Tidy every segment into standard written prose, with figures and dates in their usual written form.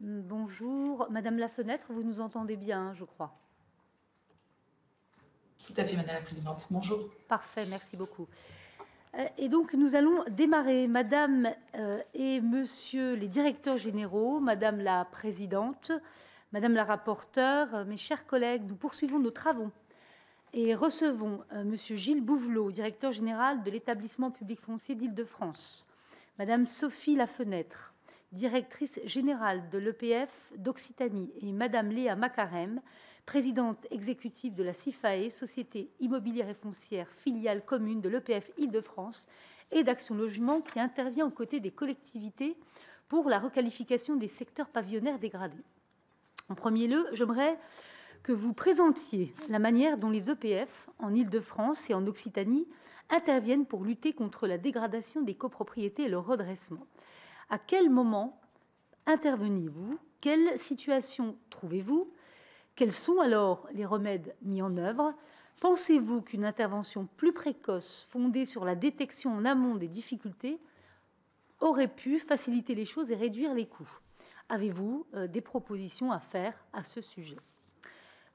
Bonjour. Madame Lafenêtre, vous nous entendez bien, je crois. Tout à fait, Madame la Présidente. Bonjour. Parfait, merci beaucoup. Et donc, nous allons démarrer. Madame et Monsieur les directeurs généraux, Madame la Présidente, Madame la rapporteure, mes chers collègues, nous poursuivons nos travaux et recevons Monsieur Gilles Bouvelot, directeur général de l'établissement public foncier d'Île-de-France, Madame Sophie Lafenêtre, directrice générale de l'EPF d'Occitanie, et Madame Léa Macarem, présidente exécutive de la SIFAE, Société immobilière et foncière, filiale commune de l'EPF Île-de-France et d'Action Logement, qui intervient aux côtés des collectivités pour la requalification des secteurs pavillonnaires dégradés. En premier lieu, j'aimerais que vous présentiez la manière dont les EPF en Île-de-France et en Occitanie interviennent pour lutter contre la dégradation des copropriétés et le redressement. À quel moment intervenez-vous? Quelle situation trouvez-vous? Quels sont alors les remèdes mis en œuvre? Pensez-vous qu'une intervention plus précoce, fondée sur la détection en amont des difficultés, aurait pu faciliter les choses et réduire les coûts? Avez-vous des propositions à faire à ce sujet?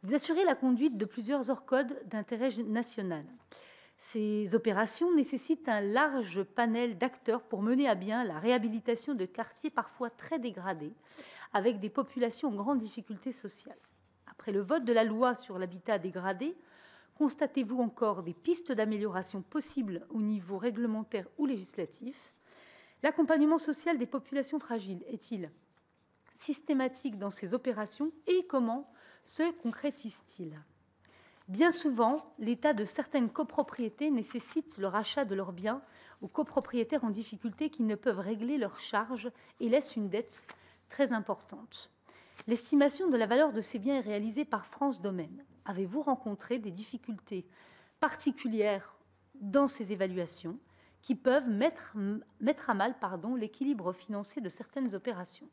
Vous assurez la conduite de plusieurs ORCOD d'intérêt national. Ces opérations nécessitent un large panel d'acteurs pour mener à bien la réhabilitation de quartiers parfois très dégradés, avec des populations en grande difficulté sociale. Après le vote de la loi sur l'habitat dégradé, constatez-vous encore des pistes d'amélioration possibles au niveau réglementaire ou législatif? L'accompagnement social des populations fragiles est-il systématique dans ces opérations et comment se concrétise-t-il? Bien souvent, l'état de certaines copropriétés nécessite le rachat de leurs biens aux copropriétaires en difficulté qui ne peuvent régler leurs charges et laissent une dette très importante. L'estimation de la valeur de ces biens est réalisée par France Domaine. Avez-vous rencontré des difficultés particulières dans ces évaluations qui peuvent mettre à mal l'équilibre financier de certaines opérations?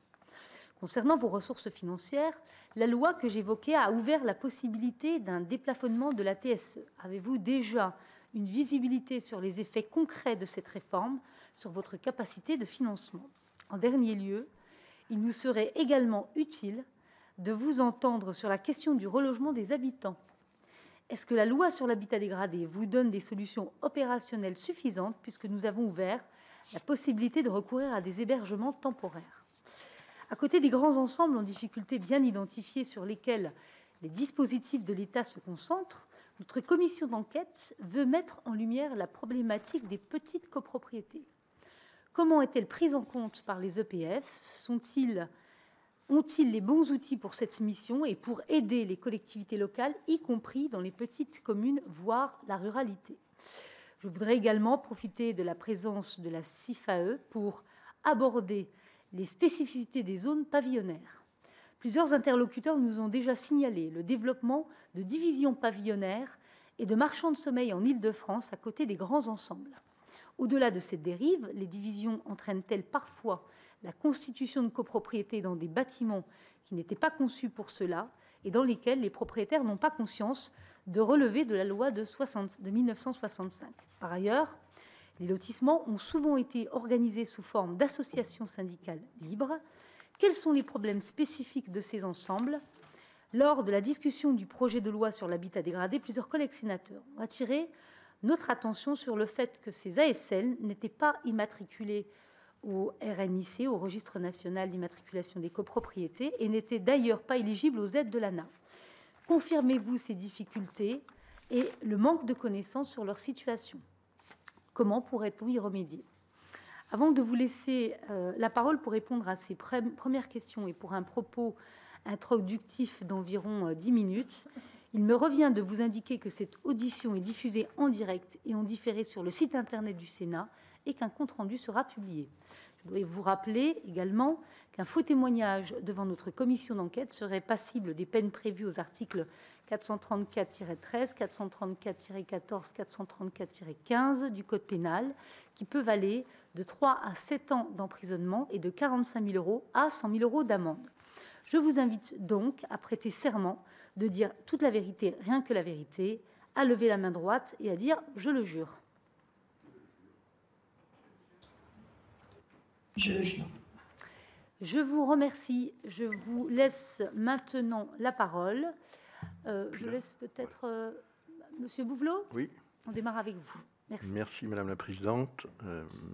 Concernant vos ressources financières, la loi que j'évoquais a ouvert la possibilité d'un déplafonnement de la TSE. Avez-vous déjà une visibilité sur les effets concrets de cette réforme sur votre capacité de financement? En dernier lieu, il nous serait également utile de vous entendre sur la question du relogement des habitants. Est-ce que la loi sur l'habitat dégradé vous donne des solutions opérationnelles suffisantes, puisque nous avons ouvert la possibilité de recourir à des hébergements temporaires? À côté des grands ensembles en difficulté bien identifiés sur lesquels les dispositifs de l'État se concentrent, notre commission d'enquête veut mettre en lumière la problématique des petites copropriétés. Comment est-elle prise en compte par les EPF? Ont-ils les bons outils pour cette mission et pour aider les collectivités locales, y compris dans les petites communes, voire la ruralité? Je voudrais également profiter de la présence de la SIFAE pour aborder les spécificités des zones pavillonnaires. Plusieurs interlocuteurs nous ont déjà signalé le développement de divisions pavillonnaires et de marchands de sommeil en Île-de-France à côté des grands ensembles. Au-delà de cette dérive, les divisions entraînent-elles parfois la constitution de copropriétés dans des bâtiments qui n'étaient pas conçus pour cela et dans lesquels les propriétaires n'ont pas conscience de relever de la loi de 1965. Par ailleurs, les lotissements ont souvent été organisés sous forme d'associations syndicales libres. Quels sont les problèmes spécifiques de ces ensembles? Lors de la discussion du projet de loi sur l'habitat dégradé, plusieurs collègues sénateurs ont attiré notre attention sur le fait que ces ASL n'étaient pas immatriculés au RNIC, au Registre national d'immatriculation des copropriétés, et n'étaient d'ailleurs pas éligibles aux aides de l'ANA. Confirmez-vous ces difficultés et le manque de connaissances sur leur situation? Comment pourrait-on y remédier? Avant de vous laisser la parole pour répondre à ces premières questions et pour un propos introductif d'environ 10 minutes, il me revient de vous indiquer que cette audition est diffusée en direct et en différé sur le site internet du Sénat et qu'un compte-rendu sera publié. Je dois vous rappeler également qu'un faux témoignage devant notre commission d'enquête serait passible des peines prévues aux articles 434-13, 434-14, 434-15 du Code pénal, qui peuvent aller de 3 à 7 ans d'emprisonnement et de 45 000 € à 100 000 € d'amende. Je vous invite donc à prêter serment de dire toute la vérité, rien que la vérité, à lever la main droite et à dire « je le jure ». Je le jure. Je vous remercie. Je vous laisse maintenant la parole. Je laisse peut-être Monsieur Bouvelot. Oui. On démarre avec vous. Merci. Merci Madame la Présidente,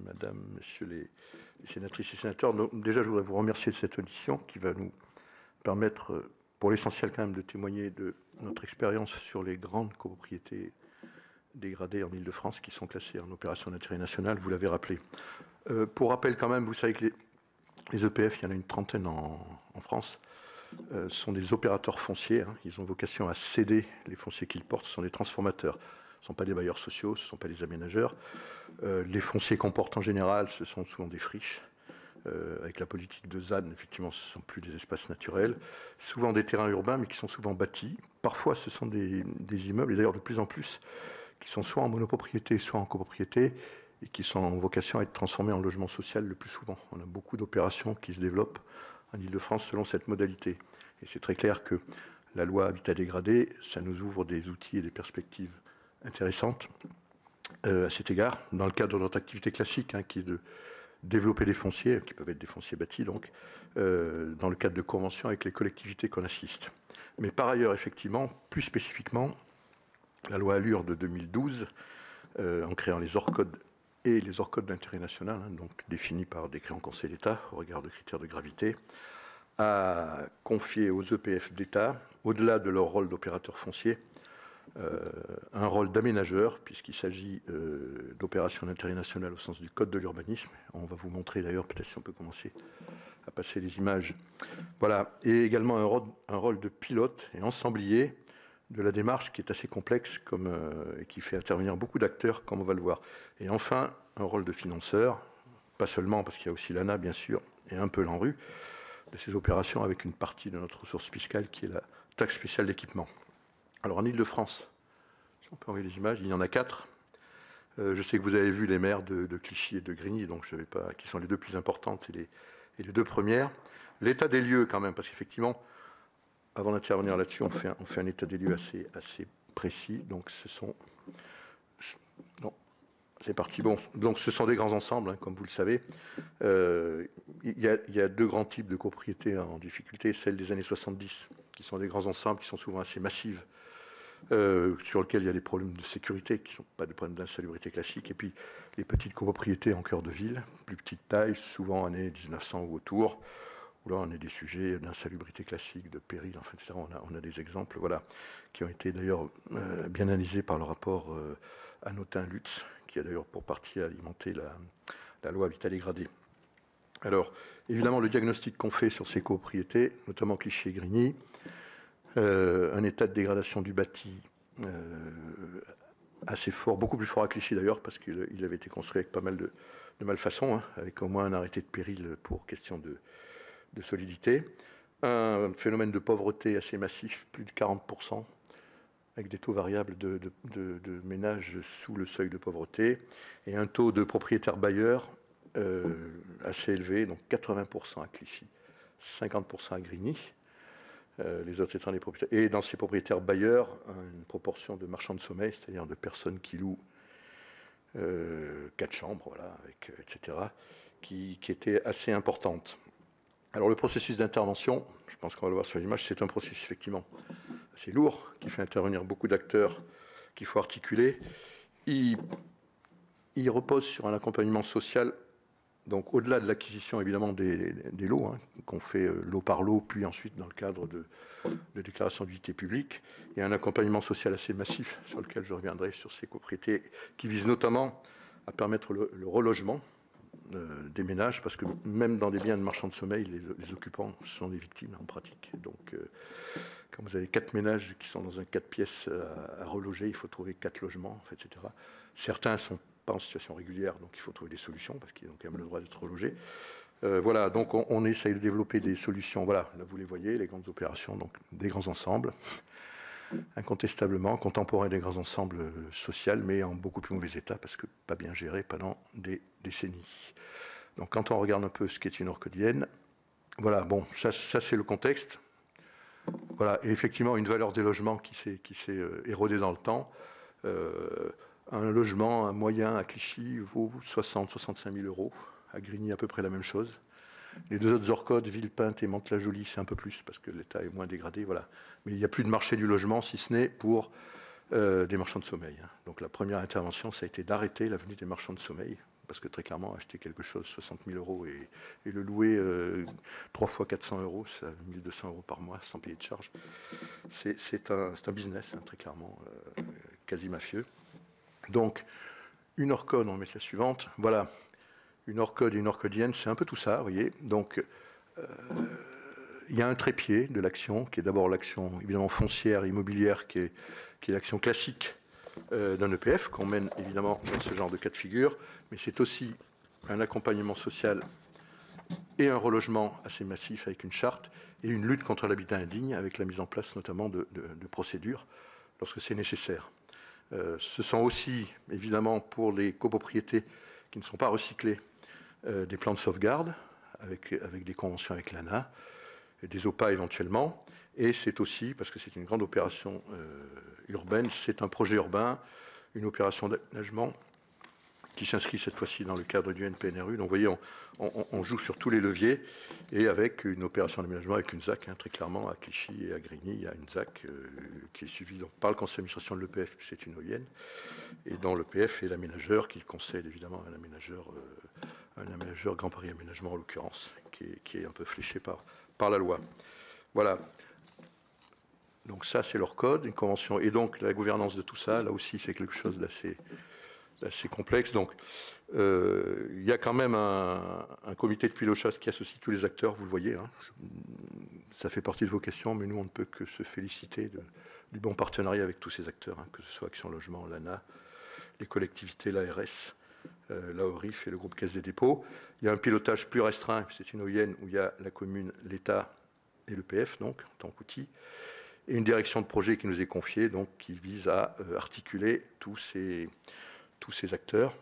Madame, Messieurs les sénatrices et sénateurs. Donc, déjà, je voudrais vous remercier de cette audition qui va nous permettre, pour l'essentiel quand même, de témoigner de notre expérience sur les grandes copropriétés dégradées en Île-de-France qui sont classées en opération d'intérêt national, vous l'avez rappelé. Pour rappel quand même, vous savez que les EPF, il y en a une trentaine en France, sont des opérateurs fonciers. Hein. Ils ont vocation à céder les fonciers qu'ils portent, ce sont des transformateurs. Ce ne sont pas des bailleurs sociaux, ce ne sont pas des aménageurs. Les fonciers qu'on porte en général, ce sont souvent des friches. Avec la politique de ZAN, effectivement, ce ne sont plus des espaces naturels. Souvent des terrains urbains, mais qui sont souvent bâtis. Parfois, ce sont des immeubles, et d'ailleurs de plus en plus, qui sont soit en monopropriété, soit en copropriété, et qui sont en vocation à être transformés en logement social le plus souvent. On a beaucoup d'opérations qui se développent en Île-de-France selon cette modalité. Et c'est très clair que la loi Habitat dégradé, ça nous ouvre des outils et des perspectives intéressantes à cet égard, dans le cadre de notre activité classique, hein, qui est de développer des fonciers, qui peuvent être des fonciers bâtis, donc, dans le cadre de conventions avec les collectivités qu'on assiste. Mais par ailleurs, effectivement, plus spécifiquement, la loi Allure de 2012, en créant les ORCOD et les ORCOD d'intérêt national, hein, donc définis par décret en Conseil d'État au regard de critères de gravité, a confié aux EPF d'État, au-delà de leur rôle d'opérateur foncier, un rôle d'aménageur, puisqu'il s'agit d'opérations d'intérêt national au sens du Code de l'urbanisme. On va vous montrer d'ailleurs, peut-être si on peut commencer à passer les images. Voilà, et également un rôle de pilote et ensemblier de la démarche qui est assez complexe et qui fait intervenir beaucoup d'acteurs, comme on va le voir. Et enfin, un rôle de financeur, pas seulement parce qu'il y a aussi l'ANA, bien sûr, et un peu l'ANRU, de ces opérations avec une partie de notre ressource fiscale qui est la taxe spéciale d'équipement. Alors en Île-de-France, si on peut envoyer les images, il y en a 4. Je sais que vous avez vu les maires de Clichy et de Grigny, donc je ne vais pas, qui sont les deux plus importantes et les deux premières. L'état des lieux quand même, parce qu'effectivement, avant d'intervenir là-dessus, on fait un état des lieux assez précis. Donc ce sont... Non, c'est parti. Bon, donc ce sont des grands ensembles, hein, comme vous le savez. Il y a deux grands types de copropriétés en difficulté, celles des années 70, qui sont des grands ensembles, qui sont souvent assez massives, sur lesquels il y a des problèmes de sécurité, qui ne sont pas des problèmes d'insalubrité classique, et puis les petites copropriétés en cœur de ville, plus petite taille, souvent années 1900 ou autour, où là on a des sujets d'insalubrité classique, de péril, enfin, etc. On a des exemples, voilà, qui ont été d'ailleurs bien analysés par le rapport Hanotin-Lutz, qui a d'ailleurs pour partie alimenté la loi Habitat dégradé. Alors, évidemment, le diagnostic qu'on fait sur ces copropriétés, notamment Clichy et Grigny, un état de dégradation du bâti assez fort, beaucoup plus fort à Clichy d'ailleurs, parce qu'il avait été construit avec pas mal de malfaçons, hein, avec au moins un arrêté de péril pour question de solidité. Un phénomène de pauvreté assez massif, plus de 40%, avec des taux variables de ménages sous le seuil de pauvreté, et un taux de propriétaires bailleurs assez élevé, donc 80% à Clichy, 50% à Grigny. Les autres étant des propriétaires. Et dans ces propriétaires bailleurs, une proportion de marchands de sommeil, c'est-à-dire de personnes qui louent 4 chambres, voilà, etc., qui était assez importante. Alors le processus d'intervention, je pense qu'on va le voir sur l'image, c'est un processus effectivement assez lourd, qui fait intervenir beaucoup d'acteurs qu'il faut articuler. Il repose sur un accompagnement social. Donc, au-delà de l'acquisition, évidemment, des lots, hein, qu'on fait lot par lot, puis ensuite dans le cadre de déclaration d'utilité publique, il y a un accompagnement social assez massif sur lequel je reviendrai sur ces copropriétés qui visent notamment à permettre le relogement des ménages, parce que même dans des biens de marchands de sommeil, les occupants sont des victimes en pratique. Donc, quand vous avez 4 ménages qui sont dans un 4 pièces à reloger, il faut trouver 4 logements, etc. Certains sont pas en situation régulière, donc il faut trouver des solutions, parce qu'ils ont quand même le droit d'être relogés. Voilà, donc on essaye de développer des solutions. Voilà, là vous les voyez, les grandes opérations, donc des grands ensembles, incontestablement, contemporains des grands ensembles sociaux, mais en beaucoup plus mauvais état, parce que pas bien gérés pendant des décennies. Donc quand on regarde un peu ce qu'est une orcodienne, voilà, bon, ça c'est le contexte. Voilà, et effectivement, une valeur des logements qui s'est érodée dans le temps. Un logement, un moyen à Clichy vaut 60 000 – 65 000 euros. À Grigny, à peu près la même chose. Les deux autres ORCOD, Villepinte et Mantes-la-Jolie, c'est un peu plus parce que l'état est moins dégradé, voilà. Mais il n'y a plus de marché du logement, si ce n'est pour des marchands de sommeil. Donc la première intervention, ça a été d'arrêter l'avenue des marchands de sommeil, parce que très clairement, acheter quelque chose 60 000 € et le louer 3 fois 400 €, c'est 1 200 € par mois sans payer de charge. C'est un business, hein, très clairement, quasi mafieux. Donc, une ORCOD, on va mettre la suivante. Voilà, une ORCOD et une ORCODienne, c'est un peu tout ça, vous voyez. Donc, il y a un trépied de l'action, qui est d'abord l'action évidemment foncière, immobilière, qui est l'action classique d'un EPF, qu'on mène évidemment dans ce genre de cas de figure, mais c'est aussi un accompagnement social et un relogement assez massif avec une charte, et une lutte contre l'habitat indigne, avec la mise en place notamment de procédures lorsque c'est nécessaire. Ce sont aussi, évidemment, pour les copropriétés qui ne sont pas recyclées, des plans de sauvegarde, avec des conventions avec l'ANA, des OPA éventuellement, et c'est aussi, parce que c'est une grande opération urbaine, c'est un projet urbain, une opération d'aménagement qui s'inscrit cette fois-ci dans le cadre du NPNRU. Donc vous voyez, on joue sur tous les leviers, et avec une opération d'aménagement avec une ZAC, hein, très clairement, à Clichy et à Grigny, il y a une ZAC qui est suivie donc, par le conseil d'administration de l'EPF, c'est une OIN, et dans l'EPF est l'aménageur qui concède évidemment un aménageur Grand Paris Aménagement en l'occurrence, qui est un peu fléché par la loi. Voilà. Donc ça, c'est leur code, une convention. Et donc la gouvernance de tout ça, là aussi, c'est quelque chose d'assez complexe. Donc il y a quand même un comité de pilotage qui associe tous les acteurs, vous le voyez. Hein. Ça fait partie de vos questions, mais nous, on ne peut que se féliciter du bon partenariat avec tous ces acteurs, hein, que ce soit Action Logement, l'ANA, les collectivités, l'ARS, l'AORIF et le groupe Caisse des dépôts. Il y a un pilotage plus restreint, c'est une OIN où il y a la commune, l'État et l'EPF, donc, en tant qu'outil, et une direction de projet qui nous est confiée, donc, qui vise à articuler tous ces acteurs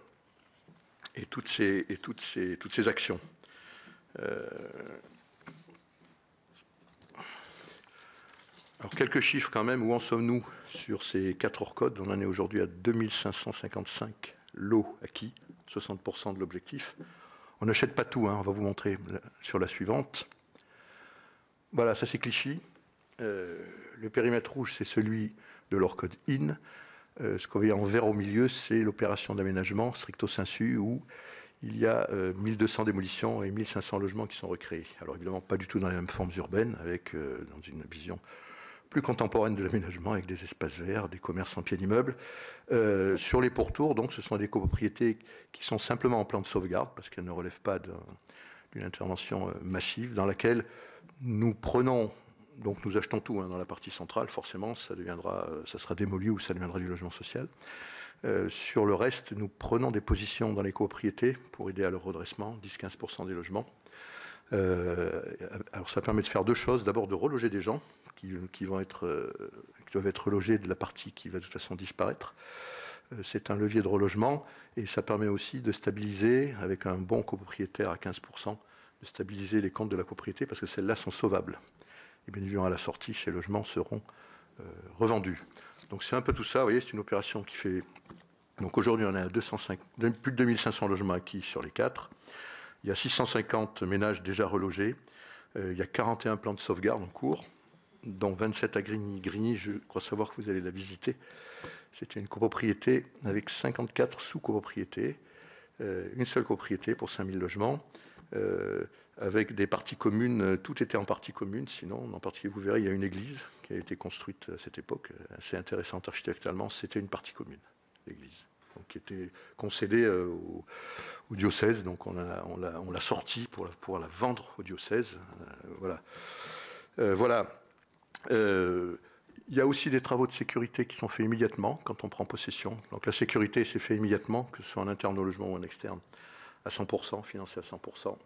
et toutes ces actions. Alors, quelques chiffres quand même, où en sommes-nous sur ces 4 ORCOD? On en est aujourd'hui à 2555 lots acquis, 60% de l'objectif. On n'achète pas tout, hein, on va vous montrer sur la suivante. Voilà, ça c'est Clichy. Le périmètre rouge, c'est celui de l'ORCOD IN. Ce qu'on voit en vert au milieu, c'est l'opération d'aménagement stricto sensu, où il y a 1200 démolitions et 1500 logements qui sont recréés. Alors évidemment, pas du tout dans les mêmes formes urbaines, avec dans une vision plus contemporaine de l'aménagement, avec des espaces verts, des commerces en pied d'immeuble. Sur les pourtours, donc, ce sont des copropriétés qui sont simplement en plan de sauvegarde, parce qu'elles ne relèvent pas d'une intervention massive, dans laquelle nous prenons, donc nous achetons tout, hein, dans la partie centrale, forcément, ça sera démoli ou ça deviendra du logement social. Sur le reste, nous prenons des positions dans les copropriétés pour aider à leur redressement, 10-15% des logements. Alors ça permet de faire deux choses. D'abord de reloger des gens qui doivent être relogés de la partie qui va de toute façon disparaître. C'est un levier de relogement et ça permet aussi de stabiliser, avec un bon copropriétaire à 15%, de stabiliser les comptes de la propriété parce que celles-là sont sauvables. Et bien évidemment, à la sortie, ces logements seront revendus. Donc c'est un peu tout ça. Vous voyez, c'est une opération qui fait... Donc aujourd'hui, on est à plus de 2500 logements acquis sur les 4. Il y a 650 ménages déjà relogés. Il y a 41 plans de sauvegarde en cours, dont 27 à Grigny. Grigny, je crois savoir que vous allez la visiter. C'était une copropriété avec 54 sous-copropriétés. Une seule copropriété pour 5000 logements. Avec des parties communes, tout était en partie commune, sinon, en particulier, vous verrez, il y a une église qui a été construite à cette époque, assez intéressante architecturalement, c'était une partie commune, l'église, donc, qui était concédée au diocèse, donc on l'a sortie pour pouvoir la vendre au diocèse, voilà. Voilà. Il y a aussi des travaux de sécurité qui sont faits immédiatement quand on prend possession, donc la sécurité s'est fait immédiatement, que ce soit en interne au logement ou en externe, à 100%, financé à 100%.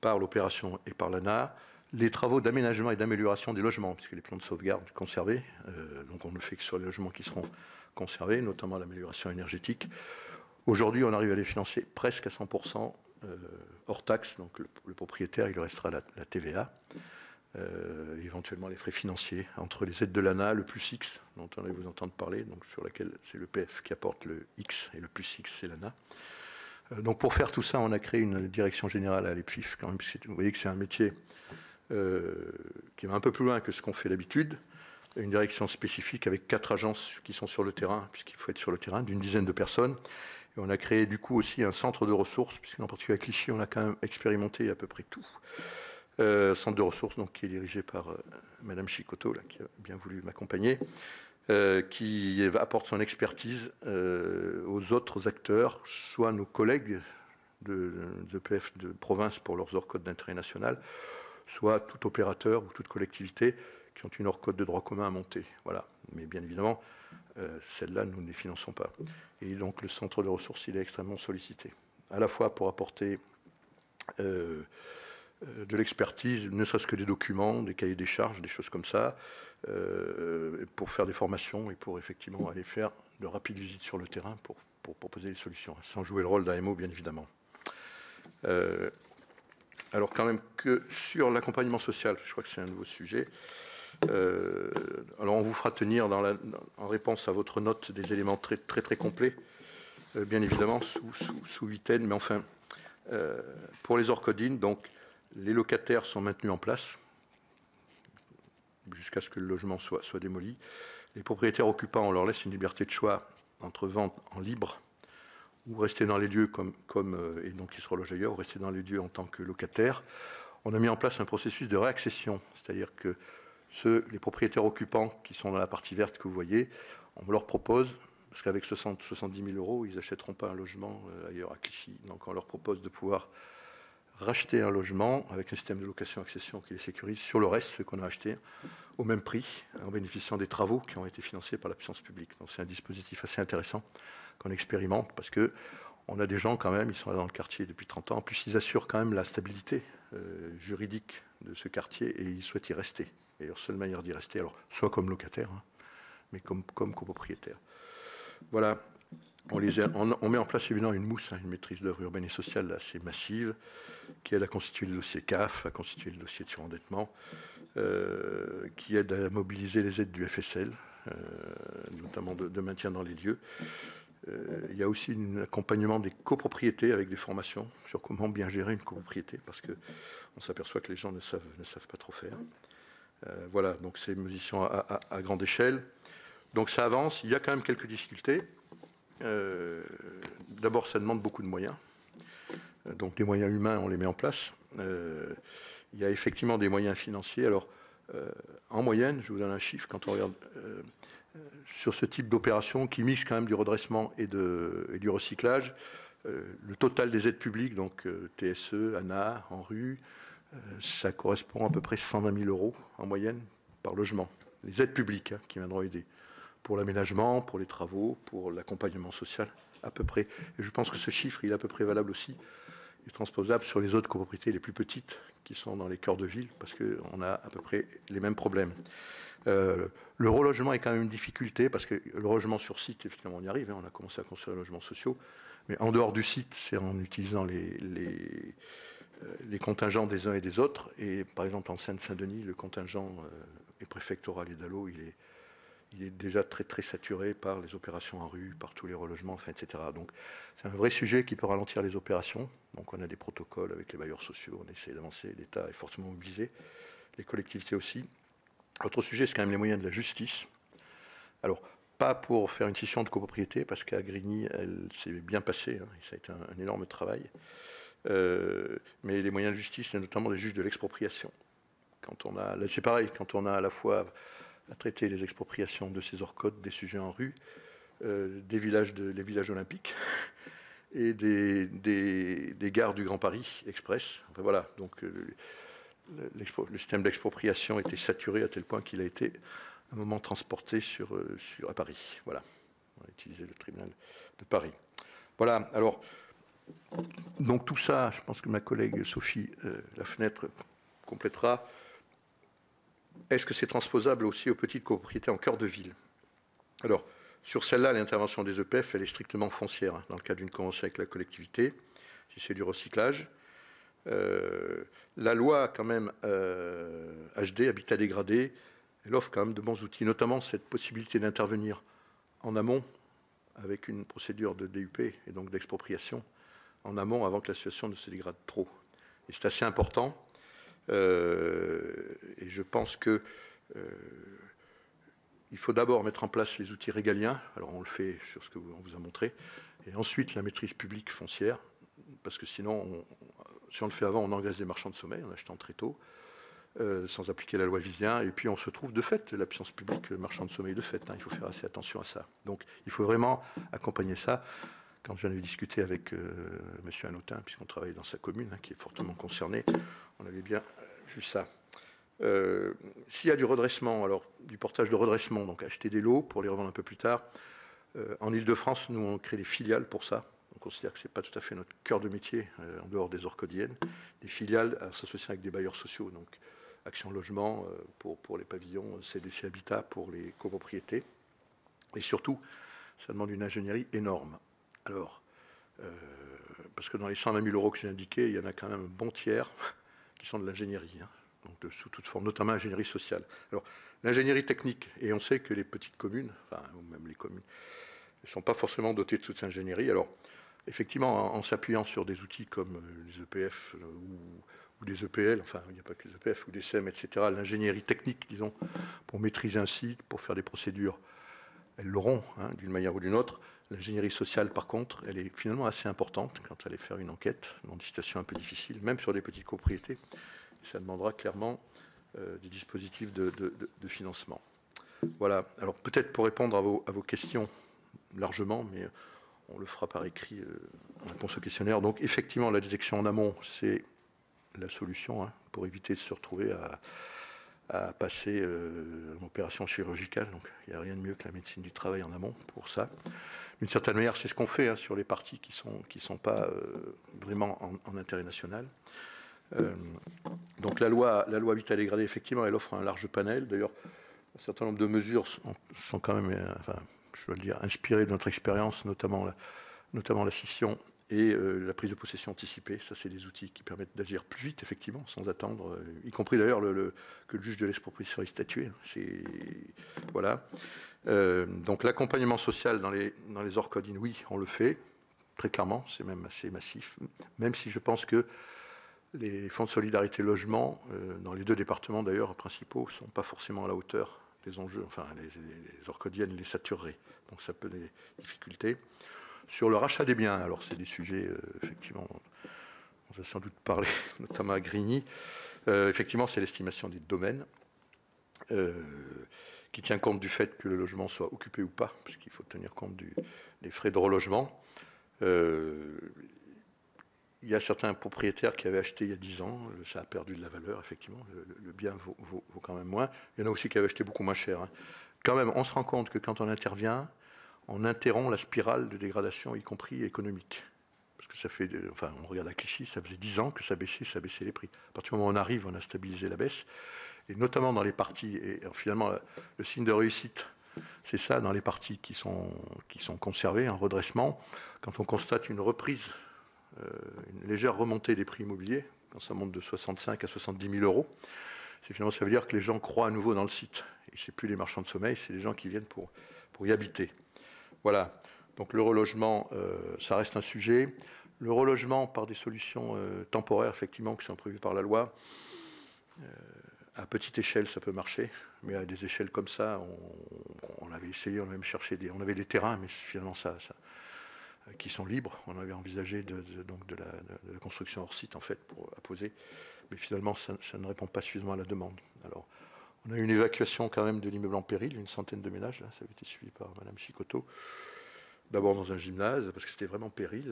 Par l'opération et par l'ANA, les travaux d'aménagement et d'amélioration des logements, puisque les plans de sauvegarde conservés, donc on ne fait que sur les logements qui seront conservés, notamment l'amélioration énergétique. Aujourd'hui, on arrive à les financer presque à 100% hors taxe, donc le propriétaire, il lui restera la TVA, éventuellement les frais financiers, entre les aides de l'ANA, le plus X, dont on allait vous entendre parler, donc sur laquelle c'est le PF qui apporte le X, et le plus X, c'est l'ANA. Donc pour faire tout ça, on a créé une direction générale à l'EPFIF, quand même, vous voyez que c'est un métier qui va un peu plus loin que ce qu'on fait d'habitude. Une direction spécifique avec 4 agences qui sont sur le terrain, puisqu'il faut être sur le terrain, d'une dizaine de personnes. Et on a créé du coup aussi un centre de ressources, puisqu'en particulier à Clichy, on a quand même expérimenté à peu près tout. Centre de ressources donc, qui est dirigé par Madame Chicoteau, là, qui a bien voulu m'accompagner, qui apporte son expertise aux autres acteurs, soit nos collègues de EPF de province pour leurs ORCOD d'intérêt national, soit tout opérateur ou toute collectivité qui ont une ORCOD de droit commun à monter. Voilà. Mais bien évidemment, celle-là, nous ne les finançons pas. Et donc, le centre de ressources, il est extrêmement sollicité, à la fois pour apporter de l'expertise, ne serait-ce que des documents, des cahiers des charges, des choses comme ça, pour faire des formations et pour effectivement aller faire de rapides visites sur le terrain pour proposer des solutions, sans jouer le rôle d'un MO, bien évidemment. Alors quand même que sur l'accompagnement social, je crois que c'est un nouveau sujet. Alors on vous fera tenir en réponse à votre note des éléments très complets, bien évidemment sous huitaine, mais enfin pour les orcodines, donc les locataires sont maintenus en place jusqu'à ce que le logement soit démoli. Les propriétaires occupants, on leur laisse une liberté de choix entre vente en libre ou rester dans les lieux et donc ils se relogent ailleurs, ou rester dans les lieux en tant que locataires. On a mis en place un processus de réaccession, c'est-à-dire que les propriétaires occupants qui sont dans la partie verte que vous voyez, on leur propose, parce qu'avec 70 000 euros, ils n'achèteront pas un logement ailleurs à Clichy, donc on leur propose de pouvoir racheter un logement avec un système de location-accession qui les sécurise sur le reste, ce qu'on a acheté, au même prix, en bénéficiant des travaux qui ont été financés par la puissance publique. Donc c'est un dispositif assez intéressant qu'on expérimente, parce qu'on a des gens quand même, ils sont là dans le quartier depuis 30 ans, en plus ils assurent quand même la stabilité juridique de ce quartier et ils souhaitent y rester. Et leur seule manière d'y rester, alors soit comme locataire, hein, mais comme copropriétaire. Voilà. On met en place évidemment une mousse, une maîtrise d'œuvre urbaine et sociale assez massive, qui aide à constituer le dossier CAF, à constituer le dossier de surendettement, qui aide à mobiliser les aides du FSL, notamment de maintien dans les lieux. Il y a aussi un accompagnement des copropriétés avec des formations sur comment bien gérer une copropriété, parce qu'on s'aperçoit que les gens ne savent pas trop faire. Voilà, donc c'est une mission à grande échelle. Donc ça avance, il y a quand même quelques difficultés. D'abord, ça demande beaucoup de moyens. Donc les moyens humains, on les met en place. Il y a effectivement des moyens financiers. Alors, en moyenne, je vous donne un chiffre, quand on regarde sur ce type d'opération qui mixe quand même du redressement et du recyclage, le total des aides publiques, donc TSE, ANA, ANRU, ça correspond à peu près 120 000 euros en moyenne par logement. Les aides publiques qui viendront aider pour l'aménagement, pour les travaux, pour l'accompagnement social, à peu près. Et je pense que ce chiffre, il est à peu près valable aussi, il est transposable sur les autres copropriétés les plus petites qui sont dans les cœurs de ville, parce qu'on a à peu près les mêmes problèmes. Le relogement est quand même une difficulté, parce que le logement sur site, effectivement, on y arrive, on a commencé à construire des logements sociaux, mais en dehors du site, c'est en utilisant les contingents des uns et des autres. Et par exemple, en Seine-Saint-Denis, le contingent préfectoral et d'Allo, il est déjà très saturé par les opérations en rue, par tous les relogements, enfin, etc. Donc c'est un vrai sujet qui peut ralentir les opérations. Donc on a des protocoles avec les bailleurs sociaux, on essaie d'avancer, l'État est fortement mobilisé, les collectivités aussi. Autre sujet, c'est quand même les moyens de la justice. Alors, pas pour faire une scission de copropriété, parce qu'à Grigny, elle s'est bien passée, ça a été un énorme travail. Mais les moyens de justice, et notamment des juges de l'expropriation. C'est pareil, quand on a à la fois à traiter les expropriations de ces ORCOD, des sujets en rue, les villages olympiques et des gares du Grand Paris Express. Enfin, voilà, donc le système d'expropriation était saturé à tel point qu'il a été à un moment transporté à Paris. Voilà, on a utilisé le tribunal de Paris. Voilà, alors, donc tout ça, je pense que ma collègue Sophie Lafenêtre complétera. Est-ce que c'est transposable aussi aux petites copropriétés en cœur de ville? Alors, sur celle-là, l'intervention des EPF, elle est strictement foncière, dans le cadre d'une convention avec la collectivité, si c'est du recyclage. La loi, quand même, HD, Habitat dégradé, elle offre quand même de bons outils, notamment cette possibilité d'intervenir en amont avec une procédure de DUP et donc d'expropriation en amont avant que la situation ne se dégrade trop. Et c'est assez important. Et je pense que il faut d'abord mettre en place les outils régaliens. Alors on le fait sur ce qu'on vous a montré. Et ensuite la maîtrise publique foncière. Parce que sinon, si on le fait avant, on engraisse des marchands de sommeil en achetant très tôt, sans appliquer la loi Vivien. Et puis on se trouve de fait, la puissance publique, marchand de sommeil de fait. Il faut faire assez attention à ça. Donc il faut vraiment accompagner ça. Quand j'en avais discuté avec M. Hanotin, puisqu'on travaille dans sa commune, qui est fortement concernée, on avait bien vu ça. S'il y a du redressement, alors du portage de redressement, donc acheter des lots pour les revendre un peu plus tard, en Ile-de-France, nous on crée des filiales pour ça. On considère que ce n'est pas tout à fait notre cœur de métier, en dehors des orcodiennes, des filiales à s'associer avec des bailleurs sociaux, donc Action Logement pour les pavillons, CDC Habitat pour les copropriétés. Et surtout, ça demande une ingénierie énorme. Alors, parce que dans les 120 000 euros que j'ai indiqués, il y en a quand même un bon tiers qui sont de l'ingénierie, donc sous toute forme, notamment l'ingénierie sociale. Alors, l'ingénierie technique, et on sait que les petites communes, enfin, ou même les communes, ne sont pas forcément dotées de toute cette ingénierie. Alors, effectivement, en s'appuyant sur des outils comme les EPF ou des EPL, enfin, il n'y a pas que les EPF, ou des SEM, etc., l'ingénierie technique, disons, pour maîtriser un site, pour faire des procédures, elles l'auront, d'une manière ou d'une autre. L'ingénierie sociale, par contre, elle est finalement assez importante quand elle est faire une enquête dans des situations un peu difficiles, même sur des petites copropriétés. Ça demandera clairement des dispositifs de financement. Voilà. Alors peut-être pour répondre à vos questions largement, mais on le fera par écrit en réponse au questionnaire. Donc effectivement, la détection en amont, c'est la solution pour éviter de se retrouver à passer en opération chirurgicale. Donc il n'y a rien de mieux que la médecine du travail en amont pour ça. D'une certaine manière, c'est ce qu'on fait sur les parties qui sont pas vraiment en intérêt national. Donc la loi Habitat dégradé, effectivement, elle offre un large panel. D'ailleurs, un certain nombre de mesures sont quand même, enfin, je dois le dire, inspirées de notre expérience, notamment la scission et la prise de possession anticipée. Ça, c'est des outils qui permettent d'agir plus vite, effectivement, sans attendre, y compris d'ailleurs que le juge de l'expropriation ait statué. Voilà. Donc l'accompagnement social dans les orcodines, oui, on le fait, très clairement, c'est même assez massif, même si je pense que les fonds de solidarité logement, dans les deux départements d'ailleurs principaux, ne sont pas forcément à la hauteur des enjeux. Enfin, les orcodiennes les satureraient, donc ça peut des difficultés. Sur le rachat des biens, alors c'est des sujets, effectivement, on va sans doute parler, notamment à Grigny. Effectivement, c'est l'estimation des domaines, qui tient compte du fait que le logement soit occupé ou pas, parce qu'il faut tenir compte des frais de relogement. Il y a certains propriétaires qui avaient acheté il y a 10 ans, ça a perdu de la valeur, effectivement, le bien vaut quand même moins. Il y en a aussi qui avaient acheté beaucoup moins cher. Quand même, on se rend compte que quand on intervient, on interrompt la spirale de dégradation, y compris économique. Parce que ça fait, enfin, on regarde à Clichy, ça faisait 10 ans que ça baissait les prix. À partir du moment où on arrive, on a stabilisé la baisse. Et notamment dans les parties, et finalement, le signe de réussite, c'est ça, dans les parties qui sont conservées, un redressement, quand on constate une reprise, une légère remontée des prix immobiliers, quand ça monte de 65 à 70 000 euros, finalement, ça veut dire que les gens croient à nouveau dans le site. Et ce n'est plus les marchands de sommeil, c'est les gens qui viennent pour y habiter. Voilà. Donc le relogement, ça reste un sujet. Le relogement par des solutions temporaires, effectivement, qui sont prévues par la loi, à petite échelle, ça peut marcher. Mais à des échelles comme ça, on avait essayé, on a même cherché on avait des terrains, mais finalement, qui sont libres. On avait envisagé de la construction hors site, en fait, pour apposer. Mais finalement, ça ne répond pas suffisamment à la demande. Alors, on a eu une évacuation quand même de l'immeuble en péril, une centaine de ménages, là, ça avait été suivi par Madame Chicoteau. D'abord dans un gymnase, parce que c'était vraiment péril,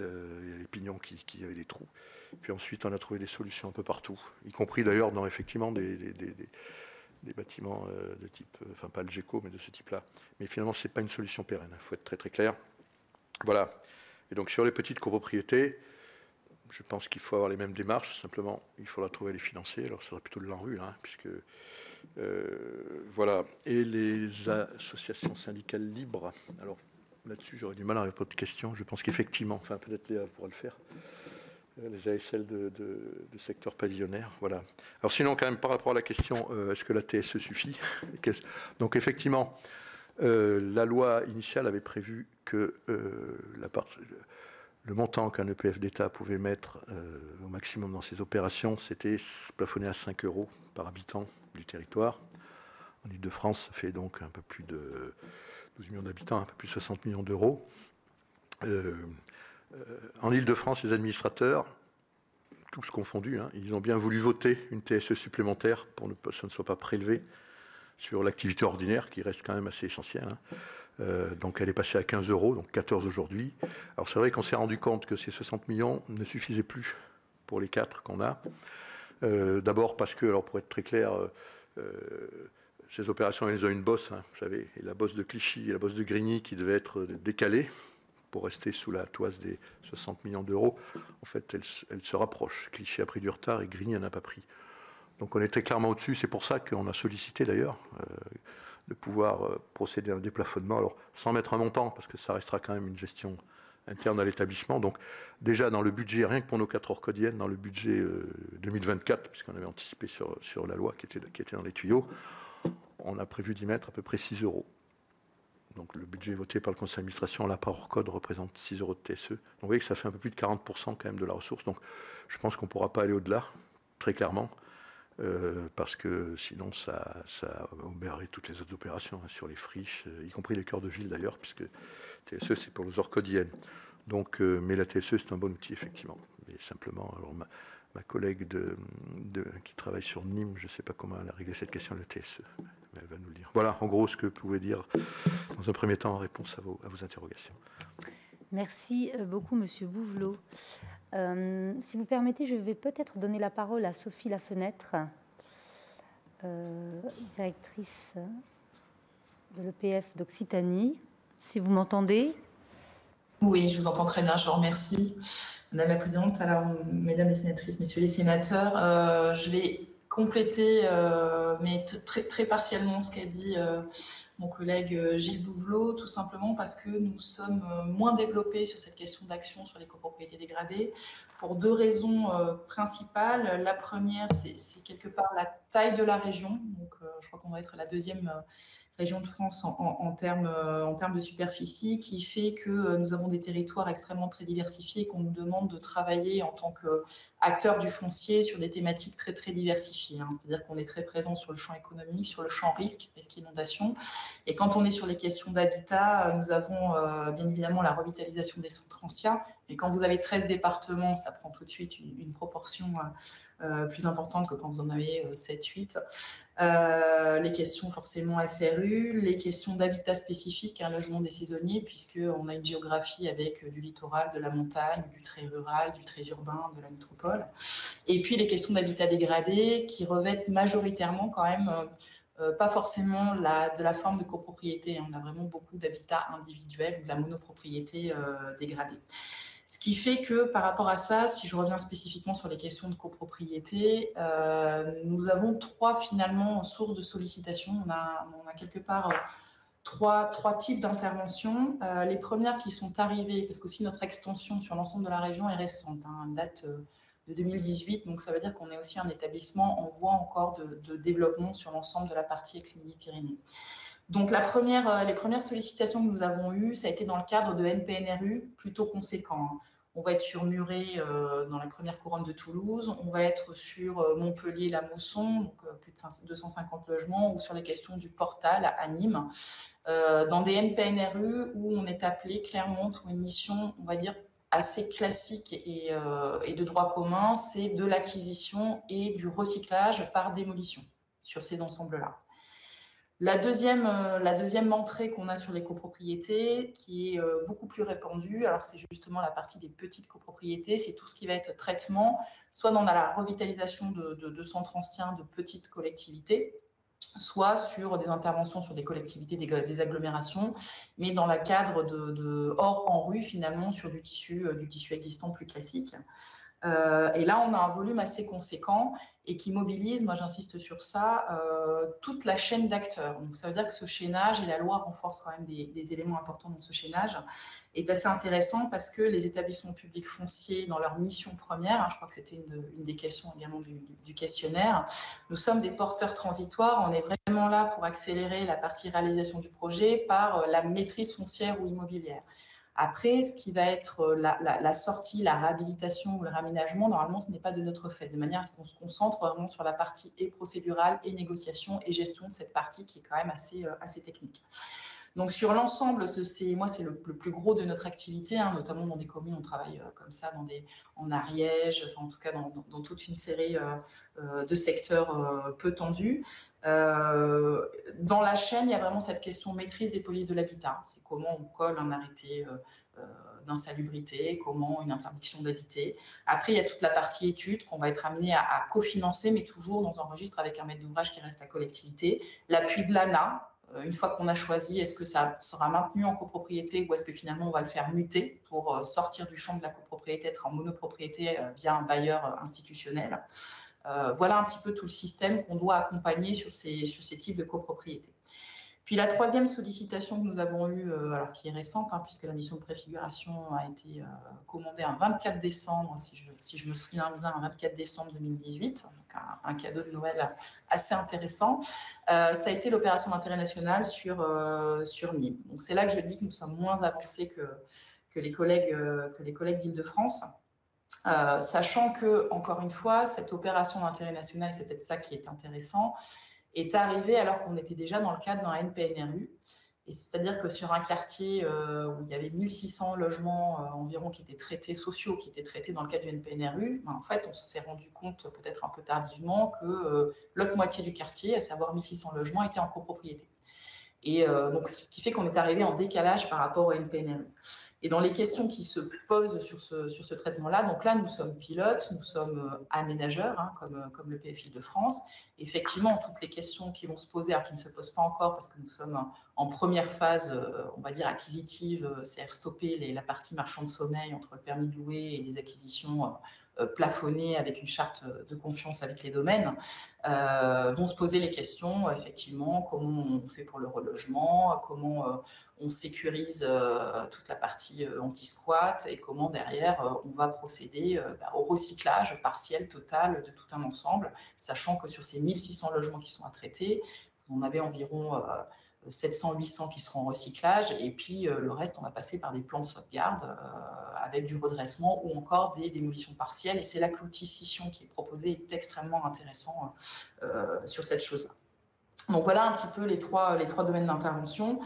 il y a les pignons qui avaient des trous. Puis ensuite, on a trouvé des solutions un peu partout, y compris d'ailleurs dans effectivement des bâtiments de type, enfin pas le GECO, mais de ce type-là. Mais finalement, ce n'est pas une solution pérenne, il faut être très très clair. Voilà. Et donc sur les petites copropriétés, je pense qu'il faut avoir les mêmes démarches, simplement il faudra trouver à les financer, alors ça sera plutôt de l'ANRU, puisque voilà. Et les associations syndicales libres, alors là-dessus j'aurais du mal à répondre à votre question, je pense qu'effectivement, enfin peut-être Léa pourra le faire, les ASL de secteur pavillonnaire, voilà. Alors sinon quand même par rapport à la question, est-ce que la TSE suffit? Donc effectivement, la loi initiale avait prévu que Le montant qu'un EPF d'État pouvait mettre au maximum dans ces opérations, c'était plafonné à 5 € par habitant du territoire. En Île-de-France, ça fait donc un peu plus de 12 millions d'habitants, un peu plus de 60 millions d'euros. En Île-de-France, les administrateurs, tous confondus, ils ont bien voulu voter une TSE supplémentaire pour que ça ne soit pas prélevé sur l'activité ordinaire, qui reste quand même assez essentielle. Donc elle est passée à 15 €, donc 14 aujourd'hui. Alors c'est vrai qu'on s'est rendu compte que ces 60 millions ne suffisaient plus pour les 4 qu'on a. D'abord parce que, alors pour être très clair, ces opérations, elles ont une bosse, vous savez, et la bosse de Clichy et la bosse de Grigny qui devait être décalée pour rester sous la toise des 60 millions d'euros. En fait, elle se rapproche. Clichy a pris du retard et Grigny n'en a pas pris. Donc on est très clairement au-dessus. C'est pour ça qu'on a sollicité d'ailleurs de pouvoir procéder à un déplafonnement, alors sans mettre un montant, parce que ça restera quand même une gestion interne à l'établissement. Donc déjà dans le budget, rien que pour nos 4 orcodiennes, dans le budget 2024, puisqu'on avait anticipé sur la loi qui était dans les tuyaux, on a prévu d'y mettre à peu près 6 €. Donc le budget voté par le conseil d'administration à la part hors code représente 6 € de TSE. Donc vous voyez que ça fait un peu plus de 40% quand même de la ressource. Donc je pense qu'on ne pourra pas aller au-delà, très clairement. Parce que sinon ça obérerait toutes les autres opérations sur les friches, y compris les cœurs de ville d'ailleurs, puisque TSE c'est pour les orcodiennes. Donc, mais la TSE c'est un bon outil effectivement. Mais simplement, alors ma collègue qui travaille sur Nîmes, je ne sais pas comment elle a réglé cette question de la TSE, mais elle va nous le dire. Voilà en gros ce que vous pouvez dire dans un premier temps en réponse à vos interrogations. Merci beaucoup, Monsieur Bouvelot. Si vous permettez, je vais peut-être donner la parole à Sophie Lafenêtre, directrice de l'EPF d'Occitanie. Si vous m'entendez. Oui, je vous entends très bien, je vous remercie. Madame la Présidente, alors, Mesdames les sénatrices, Messieurs les sénateurs, je vais compléter, mais très partiellement, ce qu'a dit mon collègue Gilles Bouvelot, tout simplement parce que nous sommes moins développés sur cette question d'action sur les copropriétés dégradées, pour 2 raisons principales. La première, c'est quelque part la taille de la région. Donc, je crois qu'on va être la 2e région de France en termes de superficie, qui fait que nous avons des territoires extrêmement très diversifiés, qu'on nous demande de travailler en tant qu'acteurs du foncier sur des thématiques très diversifiées. C'est-à-dire qu'on est très présent sur le champ économique, sur le champ risque inondation. Et quand on est sur les questions d'habitat, nous avons bien évidemment la revitalisation des centres anciens. Et quand vous avez 13 départements, ça prend tout de suite une proportion plus importante que quand vous en avez 7-8. Les questions forcément SRU, les questions d'habitat spécifique, un logement des saisonniers, puisqu'on a une géographie avec du littoral, de la montagne, du très rural, du très urbain, de la métropole. Et puis les questions d'habitat dégradé qui revêtent majoritairement quand même pas forcément de la forme de copropriété. On a vraiment beaucoup d'habitat individuel ou de la monopropriété dégradée. Ce qui fait que par rapport à ça, si je reviens spécifiquement sur les questions de copropriété, nous avons 3 finalement sources de sollicitation. On a quelque part trois types d'interventions. Les premières qui sont arrivées, parce qu'aussi notre extension sur l'ensemble de la région est récente, elle date de 2018, donc ça veut dire qu'on est aussi un établissement en voie encore de développement sur l'ensemble de la partie ex-Midi-Pyrénées. Donc les premières sollicitations que nous avons eues, ça a été dans le cadre de NPNRU plutôt conséquent. On va être sur Muret dans la première couronne de Toulouse, on va être sur Montpellier, la Mosson, donc plus de 250 logements, ou sur les questions du Portal à Nîmes, dans des NPNRU où on est appelé clairement pour une mission, on va dire, assez classique et de droit commun, c'est de l'acquisition et du recyclage par démolition sur ces ensembles-là. La deuxième entrée qu'on a sur les copropriétés, qui est beaucoup plus répandue, alors c'est justement la partie des petites copropriétés, c'est tout ce qui va être traitement, soit dans la revitalisation de centres anciens de petites collectivités, soit sur des interventions sur des collectivités, des agglomérations, mais dans le cadre de hors en rue finalement sur du tissu existant plus classique. Et là, on a un volume assez conséquent et qui mobilise, moi j'insiste sur ça, toute la chaîne d'acteurs. Donc ça veut dire que ce chaînage, et la loi renforce quand même des éléments importants dans ce chaînage, est assez intéressant parce que les établissements publics fonciers, dans leur mission première, je crois que c'était une des questions également du questionnaire, nous sommes des porteurs transitoires, on est vraiment là pour accélérer la partie réalisation du projet par la maîtrise foncière ou immobilière. Après, ce qui va être la sortie, la réhabilitation ou le réaménagement, normalement, ce n'est pas de notre fait, de manière à ce qu'on se concentre vraiment sur la partie et procédurale, et négociation, et gestion de cette partie qui est quand même assez technique. Donc, sur l'ensemble, moi, c'est le plus gros de notre activité, hein, notamment dans des communes, on travaille comme ça, en Ariège, enfin, en tout cas dans toute une série de secteurs peu tendus. Dans la chaîne, il y a vraiment cette question maîtrise des polices de l'habitat. C'est comment on colle un arrêté d'insalubrité, comment une interdiction d'habiter. Après, il y a toute la partie étude qu'on va être amené à cofinancer, mais toujours dans un registre avec un maître d'ouvrage qui reste la collectivité. L'appui de l'ANA, une fois qu'on a choisi, est-ce que ça sera maintenu en copropriété ou est-ce que finalement on va le faire muter pour sortir du champ de la copropriété, être en monopropriété via un bailleur institutionnel. Voilà un petit peu tout le système qu'on doit accompagner sur ces types de copropriétés. Puis la troisième sollicitation que nous avons eue, alors qui est récente, hein, puisque la mission de préfiguration a été commandée un 24 décembre, si je me souviens bien, un 24 décembre 2018, donc un cadeau de Noël assez intéressant, ça a été l'opération d'intérêt national sur Nîmes. Donc c'est là que je dis que nous sommes moins avancés que les collègues d'Île-de-France. Sachant que, encore une fois, cette opération d'intérêt national, c'est peut-être ça qui est intéressant, est arrivée alors qu'on était déjà dans le cadre d'un NPNRU. Et c'est-à-dire que sur un quartier où il y avait 1600 logements environ qui étaient traités, sociaux, qui étaient traités dans le cadre du NPNRU, en fait, on s'est rendu compte, peut-être un peu tardivement, que l'autre moitié du quartier, à savoir 1600 logements, était en copropriété. Et donc, ce qui fait qu'on est arrivé en décalage par rapport au NPNRU. Et dans les questions qui se posent sur ce traitement-là, donc là, nous sommes pilotes, nous sommes aménageurs, hein, comme le PF Île-de-France. Effectivement, toutes les questions qui vont se poser, alors qui ne se posent pas encore parce que nous sommes en première phase, on va dire, acquisitive, c'est-à-dire stopper la partie marchand de sommeil entre le permis de louer et des acquisitions plafonnées avec une charte de confiance avec les domaines, vont se poser les questions, effectivement, comment on fait pour le relogement, comment on sécurise toute la partie anti-squat et comment derrière on va procéder au recyclage partiel, total de tout un ensemble, sachant que sur ces 1600 logements qui sont à traiter, vous en avez environ 700-800 qui seront en recyclage et puis le reste, on va passer par des plans de sauvegarde avec du redressement ou encore des démolitions partielles. Et c'est là que l'outil scission qui est proposé est extrêmement intéressant sur cette chose-là. Donc voilà un petit peu les trois domaines d'intervention.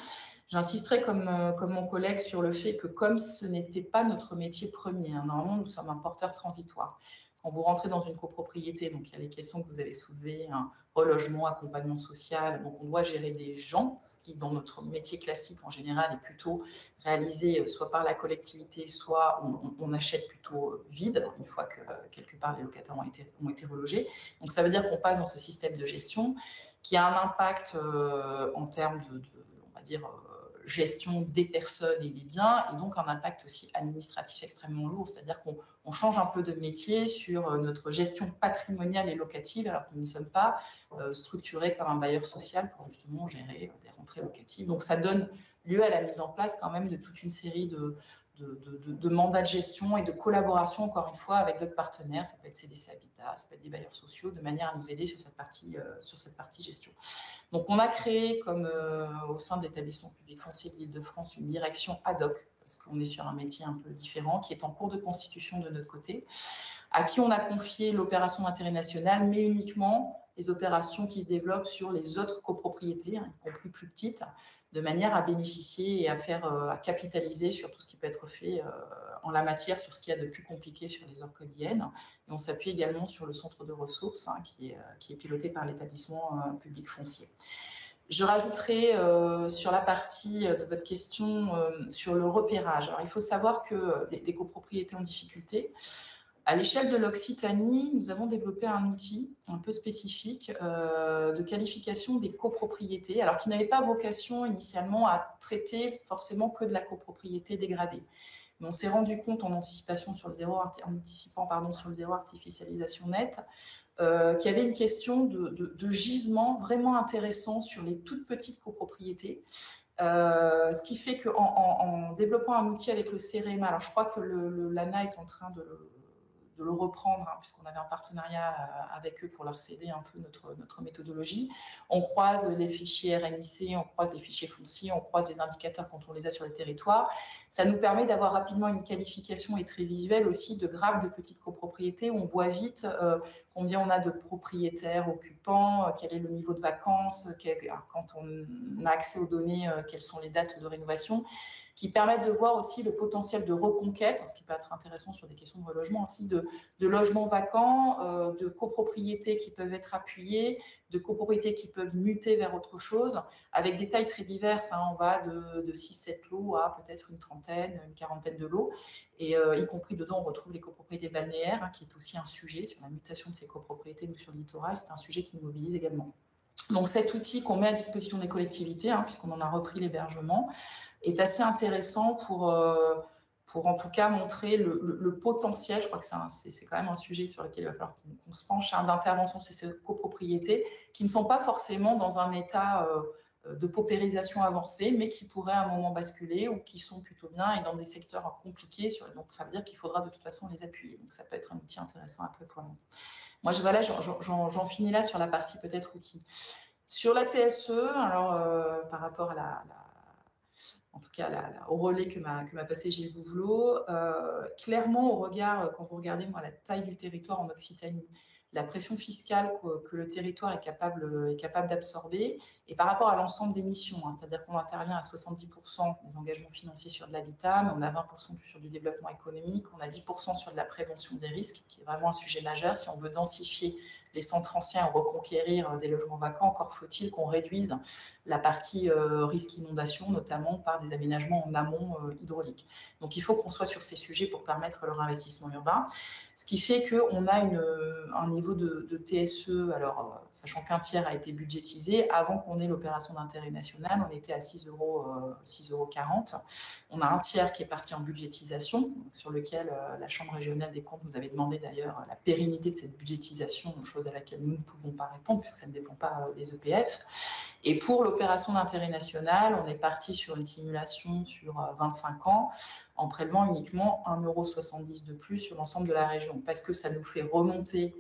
J'insisterai comme mon collègue sur le fait que comme ce n'était pas notre métier premier, hein, normalement nous sommes un porteur transitoire. Quand vous rentrez dans une copropriété, donc il y a les questions que vous avez soulevées, hein, relogement, accompagnement social, donc on doit gérer des gens, ce qui dans notre métier classique en général est plutôt réalisé soit par la collectivité, soit on achète plutôt vide, une fois que quelque part les locataires ont été relogés. Donc ça veut dire qu'on passe dans ce système de gestion qui a un impact en termes on va dire, gestion des personnes et des biens, et donc un impact aussi administratif extrêmement lourd, c'est-à-dire qu'on change un peu de métier sur notre gestion patrimoniale et locative, alors que nous ne sommes pas structurés comme un bailleur social pour justement gérer des rentrées locatives. Donc ça donne lieu à la mise en place quand même de toute une série de mandats de gestion et de collaboration, encore une fois, avec d'autres partenaires. Ça peut être CDC Habitat, ça peut être des bailleurs sociaux, de manière à nous aider sur cette partie gestion. Donc, on a créé, comme au sein de l'établissement public foncier de l'Île-de-France, une direction ad hoc, parce qu'on est sur un métier un peu différent, qui est en cours de constitution de notre côté, à qui on a confié l'opération d'intérêt national, mais uniquement les opérations qui se développent sur les autres copropriétés, hein, y compris plus petites, de manière à bénéficier et à capitaliser sur tout ce qui peut être fait en la matière, sur ce qu'il y a de plus compliqué sur les orcodiennes. Et on s'appuie également sur le centre de ressources, hein, qui est piloté par l'établissement public foncier. Je rajouterai sur la partie de votre question sur le repérage. Alors, il faut savoir que des copropriétés en difficulté, à l'échelle de l'Occitanie, nous avons développé un outil un peu spécifique de qualification des copropriétés, alors qui n'avait pas vocation initialement à traiter forcément que de la copropriété dégradée. Mais on s'est rendu compte en anticipant sur le zéro artificialisation nette qu'il y avait une question de gisement vraiment intéressant sur les toutes petites copropriétés. Ce qui fait qu'en développant un outil avec le CEREMA, alors je crois que l'ANA est en train le reprendre, hein, puisqu'on avait un partenariat avec eux pour leur céder un peu notre méthodologie. On croise les fichiers RNIC, on croise les fichiers fonciers, on croise les indicateurs quand on les a sur les territoires. Ça nous permet d'avoir rapidement une qualification et très visuelle aussi de grappes de petites copropriétés où on voit vite combien on a de propriétaires occupants, quel est le niveau de vacances, quand on a accès aux données, quelles sont les dates de rénovation, qui permettent de voir aussi le potentiel de reconquête, ce qui peut être intéressant sur des questions de relogement aussi, de logements vacants, de copropriétés qui peuvent être appuyées, de copropriétés qui peuvent muter vers autre chose, avec des tailles très diverses. Hein. On va de 6-7 lots à peut-être une trentaine, une quarantaine de lots. Et y compris dedans, on retrouve les copropriétés balnéaires, hein, qui est aussi un sujet sur la mutation de ces copropriétés ou sur le littoral. C'est un sujet qui nous mobilise également. Donc cet outil qu'on met à disposition des collectivités, hein, puisqu'on en a repris l'hébergement, est assez intéressant pour en tout cas montrer le potentiel. Je crois que c'est quand même un sujet sur lequel il va falloir qu'on se penche, hein, d'intervention sur ces copropriétés qui ne sont pas forcément dans un état de paupérisation avancée, mais qui pourraient à un moment basculer ou qui sont plutôt bien et dans des secteurs compliqués. Donc ça veut dire qu'il faudra de toute façon les appuyer. Donc ça peut être un outil intéressant après pour nous. Moi, voilà, j'en finis là sur la partie peut-être outil. Sur la TSE, alors par rapport à en tout cas au relais que m'a passé Gilles Bouvelot, clairement au regard, quand vous regardez moi, la taille du territoire en Occitanie, la pression fiscale que le territoire est capable d'absorber, et par rapport à l'ensemble des missions, hein, c'est-à-dire qu'on intervient à 70% des engagements financiers sur de l'habitat, mais on a 20% sur du développement économique, on a 10% sur de la prévention des risques, qui est vraiment un sujet majeur. Si on veut densifier les centres anciens et reconquérir des logements vacants, encore faut-il qu'on réduise la partie risque inondation, notamment par des aménagements en amont hydrauliques. Donc il faut qu'on soit sur ces sujets pour permettre leur investissement urbain, ce qui fait qu'on a un niveau de TSE, alors sachant qu'un tiers a été budgétisé, avant qu'on ait l'opération d'intérêt national, on était à 6,40 €. On a un tiers qui est parti en budgétisation, sur lequel la Chambre régionale des comptes nous avait demandé d'ailleurs la pérennité de cette budgétisation, chose à laquelle nous ne pouvons pas répondre puisque ça ne dépend pas des EPF. Et pour l'opération d'intérêt national, on est parti sur une simulation sur 25 ans en prélevant uniquement 1,70 € de plus sur l'ensemble de la région, parce que ça nous fait remonter,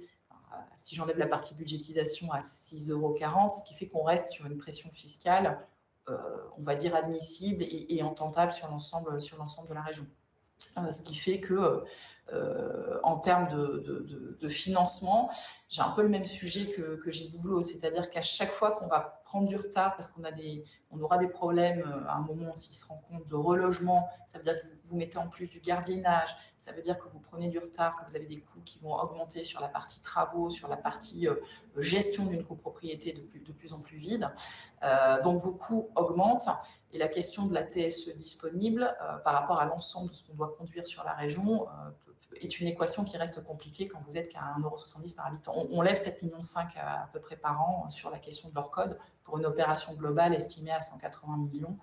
si j'enlève la partie budgétisation, à 6,40 €, ce qui fait qu'on reste sur une pression fiscale, on va dire admissible et entendable sur l'ensemble de la région. Ce qui fait que, en termes de financement, j'ai un peu le même sujet que Gilles Bouvelot, c'est-à-dire qu'à chaque fois qu'on va prendre du retard parce qu'on aura des problèmes à un moment s'il se rend compte de relogement, ça veut dire que vous mettez en plus du gardiennage, ça veut dire que vous prenez du retard, que vous avez des coûts qui vont augmenter sur la partie travaux, sur la partie gestion d'une copropriété de plus en plus vide. Donc vos coûts augmentent. Et la question de la TSE disponible par rapport à l'ensemble de ce qu'on doit conduire sur la région est une équation qui reste compliquée quand vous êtes qu'à 1,70 € par habitant. On lève 7,5 millions à peu près par an sur la question de leur code pour une opération globale estimée à 180 millions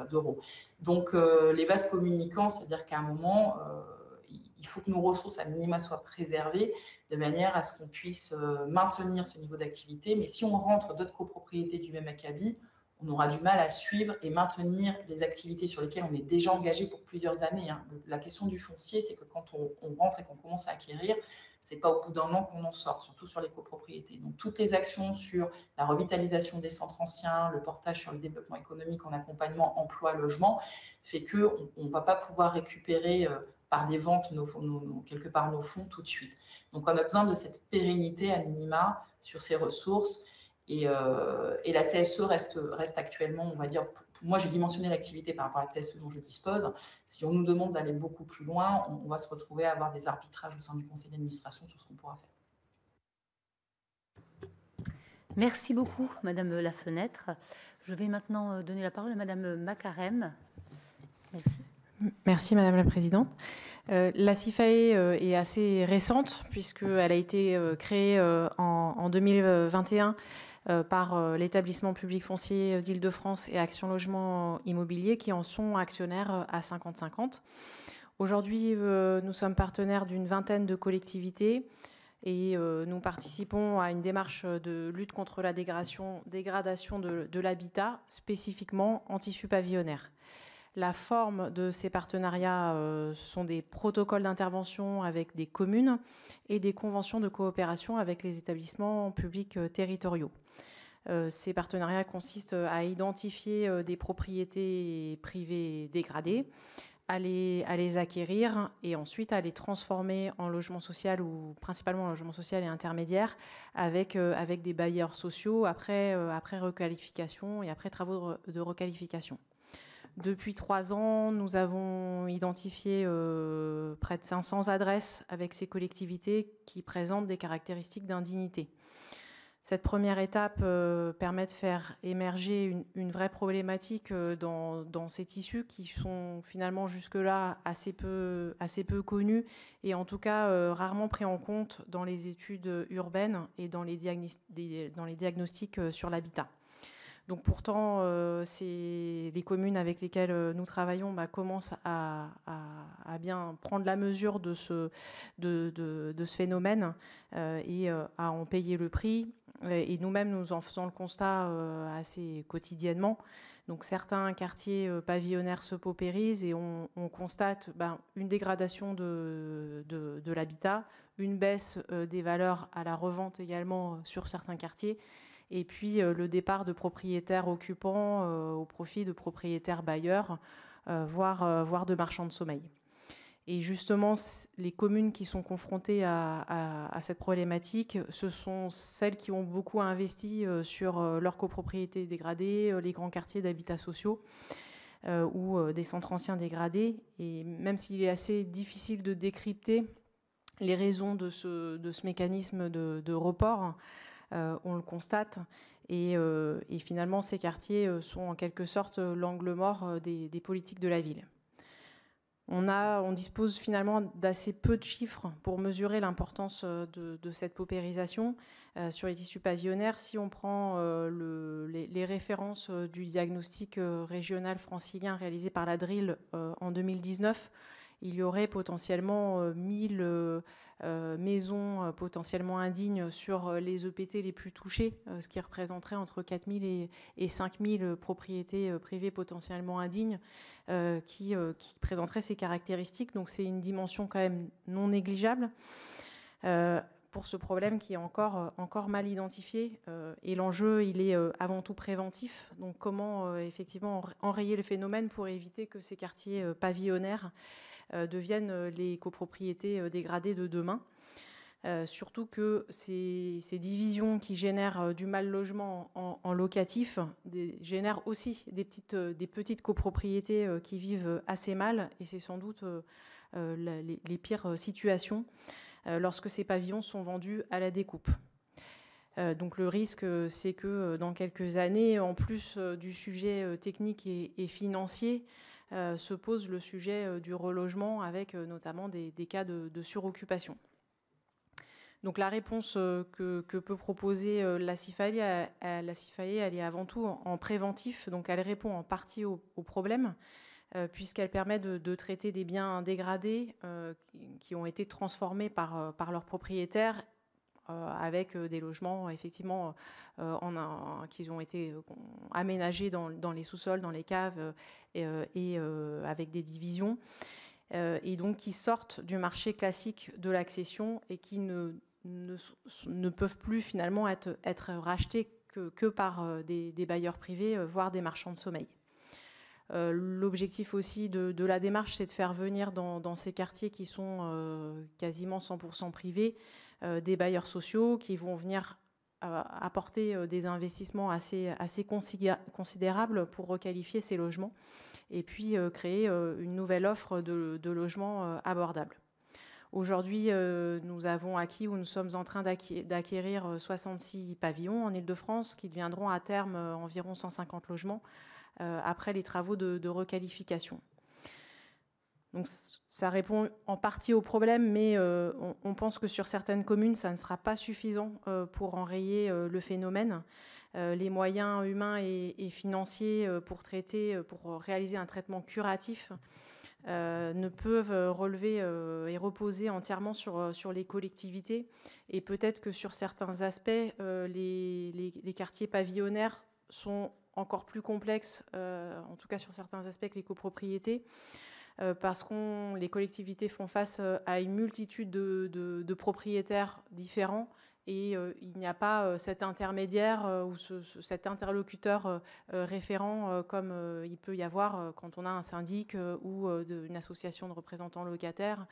d'euros. Donc les vases communicants, c'est-à-dire qu'à un moment, il faut que nos ressources à minima soient préservées de manière à ce qu'on puisse maintenir ce niveau d'activité. Mais si on rentre d'autres copropriétés du même acabit, on aura du mal à suivre et maintenir les activités sur lesquelles on est déjà engagé pour plusieurs années. Hein. La question du foncier, c'est que quand on rentre et qu'on commence à acquérir, ce n'est pas au bout d'un an qu'on en sort, surtout sur les copropriétés. Donc toutes les actions sur la revitalisation des centres anciens, le portage sur le développement économique en accompagnement, emploi, logement, fait qu'on ne va pas pouvoir récupérer par des ventes quelque part nos fonds tout de suite. Donc on a besoin de cette pérennité à minima sur ces ressources. Et la TSE reste actuellement, on va dire, moi j'ai dimensionné l'activité par rapport à la TSE dont je dispose. Si on nous demande d'aller beaucoup plus loin, on va se retrouver à avoir des arbitrages au sein du conseil d'administration sur ce qu'on pourra faire. Merci beaucoup, Madame Lafenêtre. Je vais maintenant donner la parole à Madame Macarem. Merci. Merci Madame la Présidente. La CIFAE est assez récente puisqu'elle a été créée en 2021 par l'établissement public foncier d'Île-de-France et Action Logement Immobilier qui en sont actionnaires à 50-50. Aujourd'hui, nous sommes partenaires d'une vingtaine de collectivités et nous participons à une démarche de lutte contre la dégradation de l'habitat, spécifiquement en tissu pavillonnaire. La forme de ces partenariats sont des protocoles d'intervention avec des communes et des conventions de coopération avec les établissements publics territoriaux. Ces partenariats consistent à identifier des propriétés privées dégradées, à les acquérir et ensuite à les transformer en logement social ou principalement en logement social et intermédiaire avec des bailleurs sociaux après requalification et après travaux de requalification. Depuis 3 ans, nous avons identifié près de 500 adresses avec ces collectivités qui présentent des caractéristiques d'indignité. Cette première étape permet de faire émerger une vraie problématique dans ces tissus qui sont finalement jusque-là assez peu connus et en tout cas rarement pris en compte dans les études urbaines et dans les diagnostics sur l'habitat. Donc pourtant, les communes avec lesquelles nous travaillons commencent à bien prendre la mesure de ce phénomène et à en payer le prix. Et nous-mêmes, nous en faisons le constat assez quotidiennement. Donc certains quartiers pavillonnaires se paupérisent et on constate une dégradation de l'habitat, une baisse des valeurs à la revente également sur certains quartiers, et puis le départ de propriétaires occupants au profit de propriétaires bailleurs, voire de marchands de sommeil. Et justement, les communes qui sont confrontées à cette problématique, ce sont celles qui ont beaucoup investi sur leurs copropriétés dégradées, les grands quartiers d'habitats sociaux ou des centres anciens dégradés. Et même s'il est assez difficile de décrypter les raisons de ce mécanisme de report, on le constate. Et finalement, ces quartiers sont en quelque sorte l'angle mort des politiques de la ville. On dispose finalement d'assez peu de chiffres pour mesurer l'importance de cette paupérisation sur les tissus pavillonnaires. Si on prend les références du diagnostic régional francilien réalisé par la DRIL en 2019, il y aurait potentiellement 1000 maisons potentiellement indignes sur les EPT les plus touchés, ce qui représenterait entre 4000 et 5000 propriétés privées potentiellement indignes qui présenteraient ces caractéristiques. Donc c'est une dimension quand même non négligeable pour ce problème qui est encore mal identifié. Et l'enjeu, il est avant tout préventif. Donc comment effectivement enrayer le phénomène pour éviter que ces quartiers pavillonnaires deviennent les copropriétés dégradées de demain. Surtout que ces divisions qui génèrent du mal logement en locatif génèrent aussi des petites copropriétés qui vivent assez mal, et c'est sans doute les pires situations lorsque ces pavillons sont vendus à la découpe. Donc le risque, c'est que dans quelques années, en plus du sujet technique et financier, se pose le sujet du relogement avec notamment des cas de suroccupation. Donc la réponse que peut proposer la CIFAE, elle est avant tout en préventif. Donc elle répond en partie au problème, puisqu'elle permet de traiter des biens dégradés qui ont été transformés par leurs propriétaires avec des logements effectivement qui ont été aménagés dans les sous-sols, dans les caves et avec des divisions et donc qui sortent du marché classique de l'accession et qui ne peuvent plus finalement être rachetés que par des bailleurs privés, voire des marchands de sommeil. L'objectif aussi de la démarche, c'est de faire venir dans ces quartiers qui sont quasiment 100% privés des bailleurs sociaux qui vont venir apporter des investissements assez considérables pour requalifier ces logements et puis créer une nouvelle offre de logements abordables. Aujourd'hui, nous avons acquis ou nous sommes en train d'acquérir 66 pavillons en Île-de-France qui deviendront à terme environ 150 logements après les travaux de requalification. Donc ça répond en partie au problème, mais on pense que sur certaines communes, ça ne sera pas suffisant pour enrayer le phénomène. Les moyens humains et financiers pour réaliser un traitement curatif ne peuvent relever et reposer entièrement sur les collectivités. Et peut-être que sur certains aspects, les quartiers pavillonnaires sont encore plus complexes, en tout cas sur certains aspects, que les copropriétés, parce que les collectivités font face à une multitude de propriétaires différents, et il n'y a pas cet intermédiaire ou cet interlocuteur référent comme il peut y avoir quand on a un syndic ou une association de représentants locataires,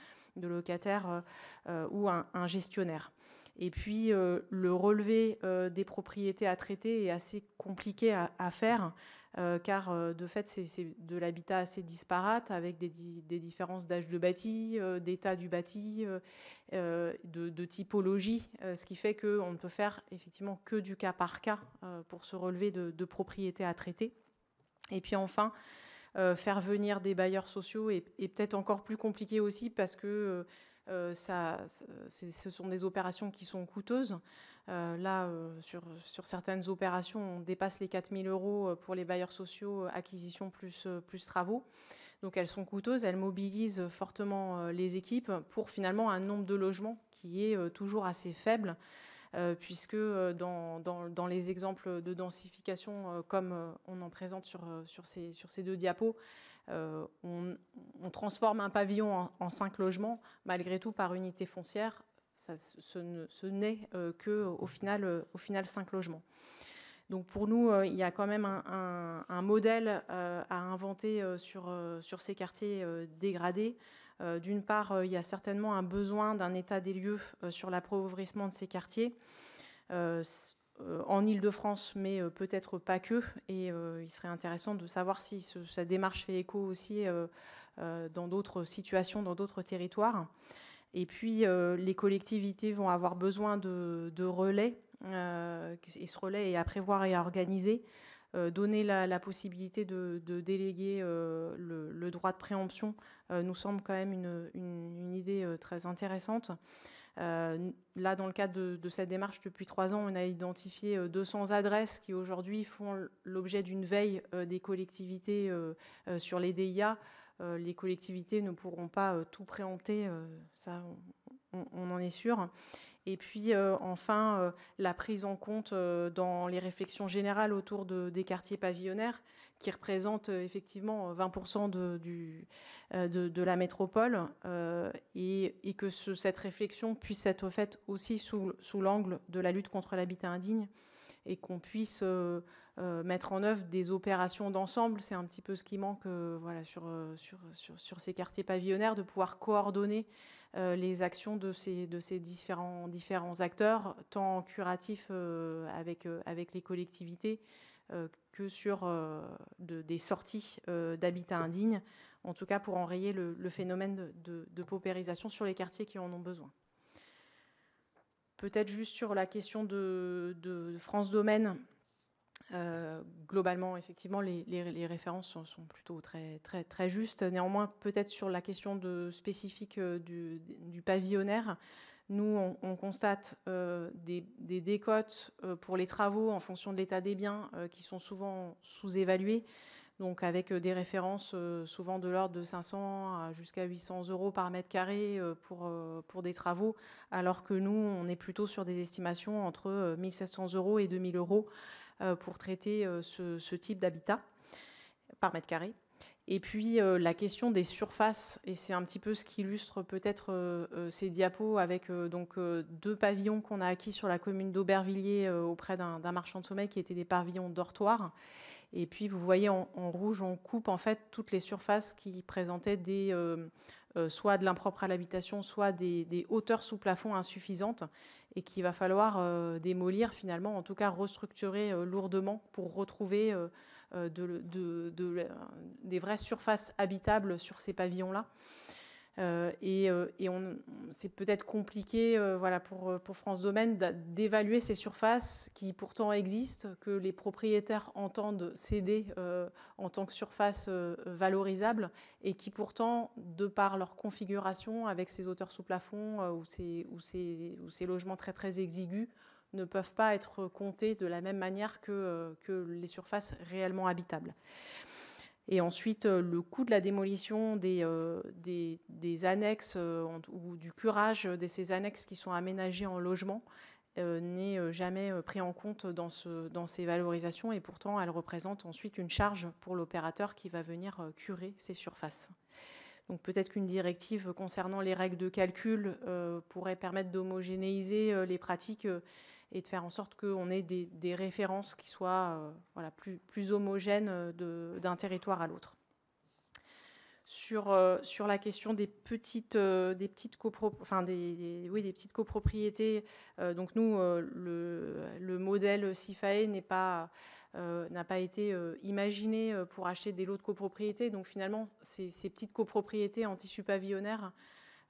ou un gestionnaire. Et puis, le relevé des propriétés à traiter est assez compliqué à faire, car de fait, c'est de l'habitat assez disparate, avec des différences d'âge de bâti, d'état du bâti, de typologie, ce qui fait qu'on ne peut faire effectivement que du cas par cas pour se relever de propriétés à traiter. Et puis enfin, faire venir des bailleurs sociaux est peut-être encore plus compliqué aussi, parce que ce sont des opérations qui sont coûteuses. Sur certaines opérations, on dépasse les 4 000 € pour les bailleurs sociaux, acquisition plus travaux. Donc elles sont coûteuses, elles mobilisent fortement les équipes pour finalement un nombre de logements qui est toujours assez faible, puisque dans les exemples de densification, comme on en présente sur ces 2 diapos, on transforme un pavillon en 5 logements, malgré tout par unité foncière. Ce n'est qu'au final 5 logements. Donc pour nous, il y a quand même un modèle à inventer sur ces quartiers dégradés. D'une part, il y a certainement un besoin d'un état des lieux sur l'appauvrissement de ces quartiers en Île-de-France, mais peut-être pas que. Et il serait intéressant de savoir si cette démarche fait écho aussi dans d'autres situations, dans d'autres territoires. Et puis, les collectivités vont avoir besoin de relais, et ce relais est à prévoir et à organiser. Donner la possibilité de déléguer le droit de préemption nous semble quand même une idée très intéressante. Là, dans le cadre de cette démarche, depuis 3 ans, on a identifié 200 adresses qui aujourd'hui font l'objet d'une veille des collectivités sur les DIA. Les collectivités ne pourront pas tout préempter, ça on en est sûr. Et puis enfin, la prise en compte dans les réflexions générales autour des quartiers pavillonnaires, qui représentent effectivement 20% de la métropole, et que cette réflexion puisse être faite aussi sous l'angle de la lutte contre l'habitat indigne, et qu'on puisse mettre en œuvre des opérations d'ensemble. C'est un petit peu ce qui manque voilà, sur ces quartiers pavillonnaires, de pouvoir coordonner les actions de ces différents acteurs, tant curatifs avec les collectivités que sur des sorties d'habitat indigne, en tout cas pour enrayer le phénomène de paupérisation sur les quartiers qui en ont besoin. Peut-être juste sur la question de France Domaine. Globalement, effectivement, les références sont plutôt très, très, très justes. Néanmoins, peut-être sur la question spécifique du pavillonnaire, nous, on constate des décotes pour les travaux en fonction de l'état des biens qui sont souvent sous-évalués, donc avec des références souvent de l'ordre de 500 jusqu'à 800 € par mètre carré pour des travaux, alors que nous, on est plutôt sur des estimations entre 1 700 € et 2 000 € pour traiter ce type d'habitat par mètre carré. Et puis la question des surfaces, et c'est un petit peu ce qui illustre peut-être ces diapos, avec donc 2 pavillons qu'on a acquis sur la commune d'Aubervilliers auprès d'un marchand de sommeil qui étaient des pavillons dortoirs. Et puis vous voyez en rouge, on coupe en fait toutes les surfaces qui présentaient soit de l'impropre à l'habitation, soit des hauteurs sous plafond insuffisantes, et qu'il va falloir démolir finalement, en tout cas restructurer lourdement pour retrouver des vraies surfaces habitables sur ces pavillons-là. C'est peut-être compliqué voilà, pour France Domaine d'évaluer ces surfaces qui pourtant existent, que les propriétaires entendent céder en tant que surface valorisable, et qui pourtant, de par leur configuration avec ces hauteurs sous plafond ou ces logements très très exigus, ne peuvent pas être comptés de la même manière que les surfaces réellement habitables. Et ensuite, le coût de la démolition des annexes ou du curage de ces annexes qui sont aménagées en logement n'est jamais pris en compte dans ces valorisations, et pourtant elle représente ensuite une charge pour l'opérateur qui va venir curer ces surfaces. Donc peut-être qu'une directive concernant les règles de calcul pourrait permettre d'homogénéiser les pratiques et de faire en sorte qu'on ait des références qui soient voilà, plus homogènes d'un territoire à l'autre. Sur la question des petites copropriétés, donc nous, le modèle SIFAE n'a pas été imaginé pour acheter des lots de copropriétés. Donc finalement, ces petites copropriétés anti-pavillonnaires,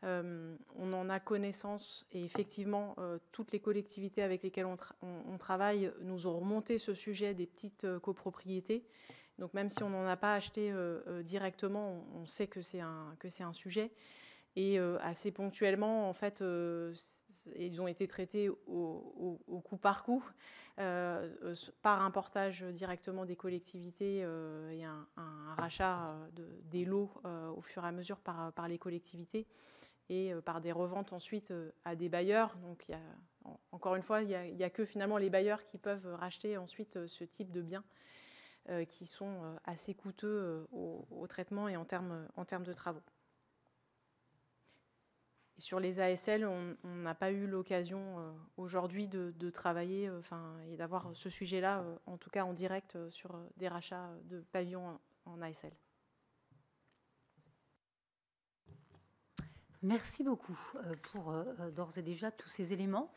on en a connaissance, et effectivement, toutes les collectivités avec lesquelles on travaille nous ont remonté ce sujet des petites copropriétés. Donc même si on n'en a pas acheté directement, on sait que c'est un sujet. Et assez ponctuellement, en fait, ils ont été traités au coup par coup, par un portage directement des collectivités et un rachat des lots au fur et à mesure par les collectivités, et par des reventes ensuite à des bailleurs. Donc encore une fois, il n'y a que finalement les bailleurs qui peuvent racheter ensuite ce type de biens qui sont assez coûteux au traitement et en termes de travaux. Et sur les ASL, on n'a pas eu l'occasion aujourd'hui de travailler et d'avoir ce sujet-là, en tout cas en direct, sur des rachats de pavillons en ASL. Merci beaucoup pour d'ores et déjà tous ces éléments.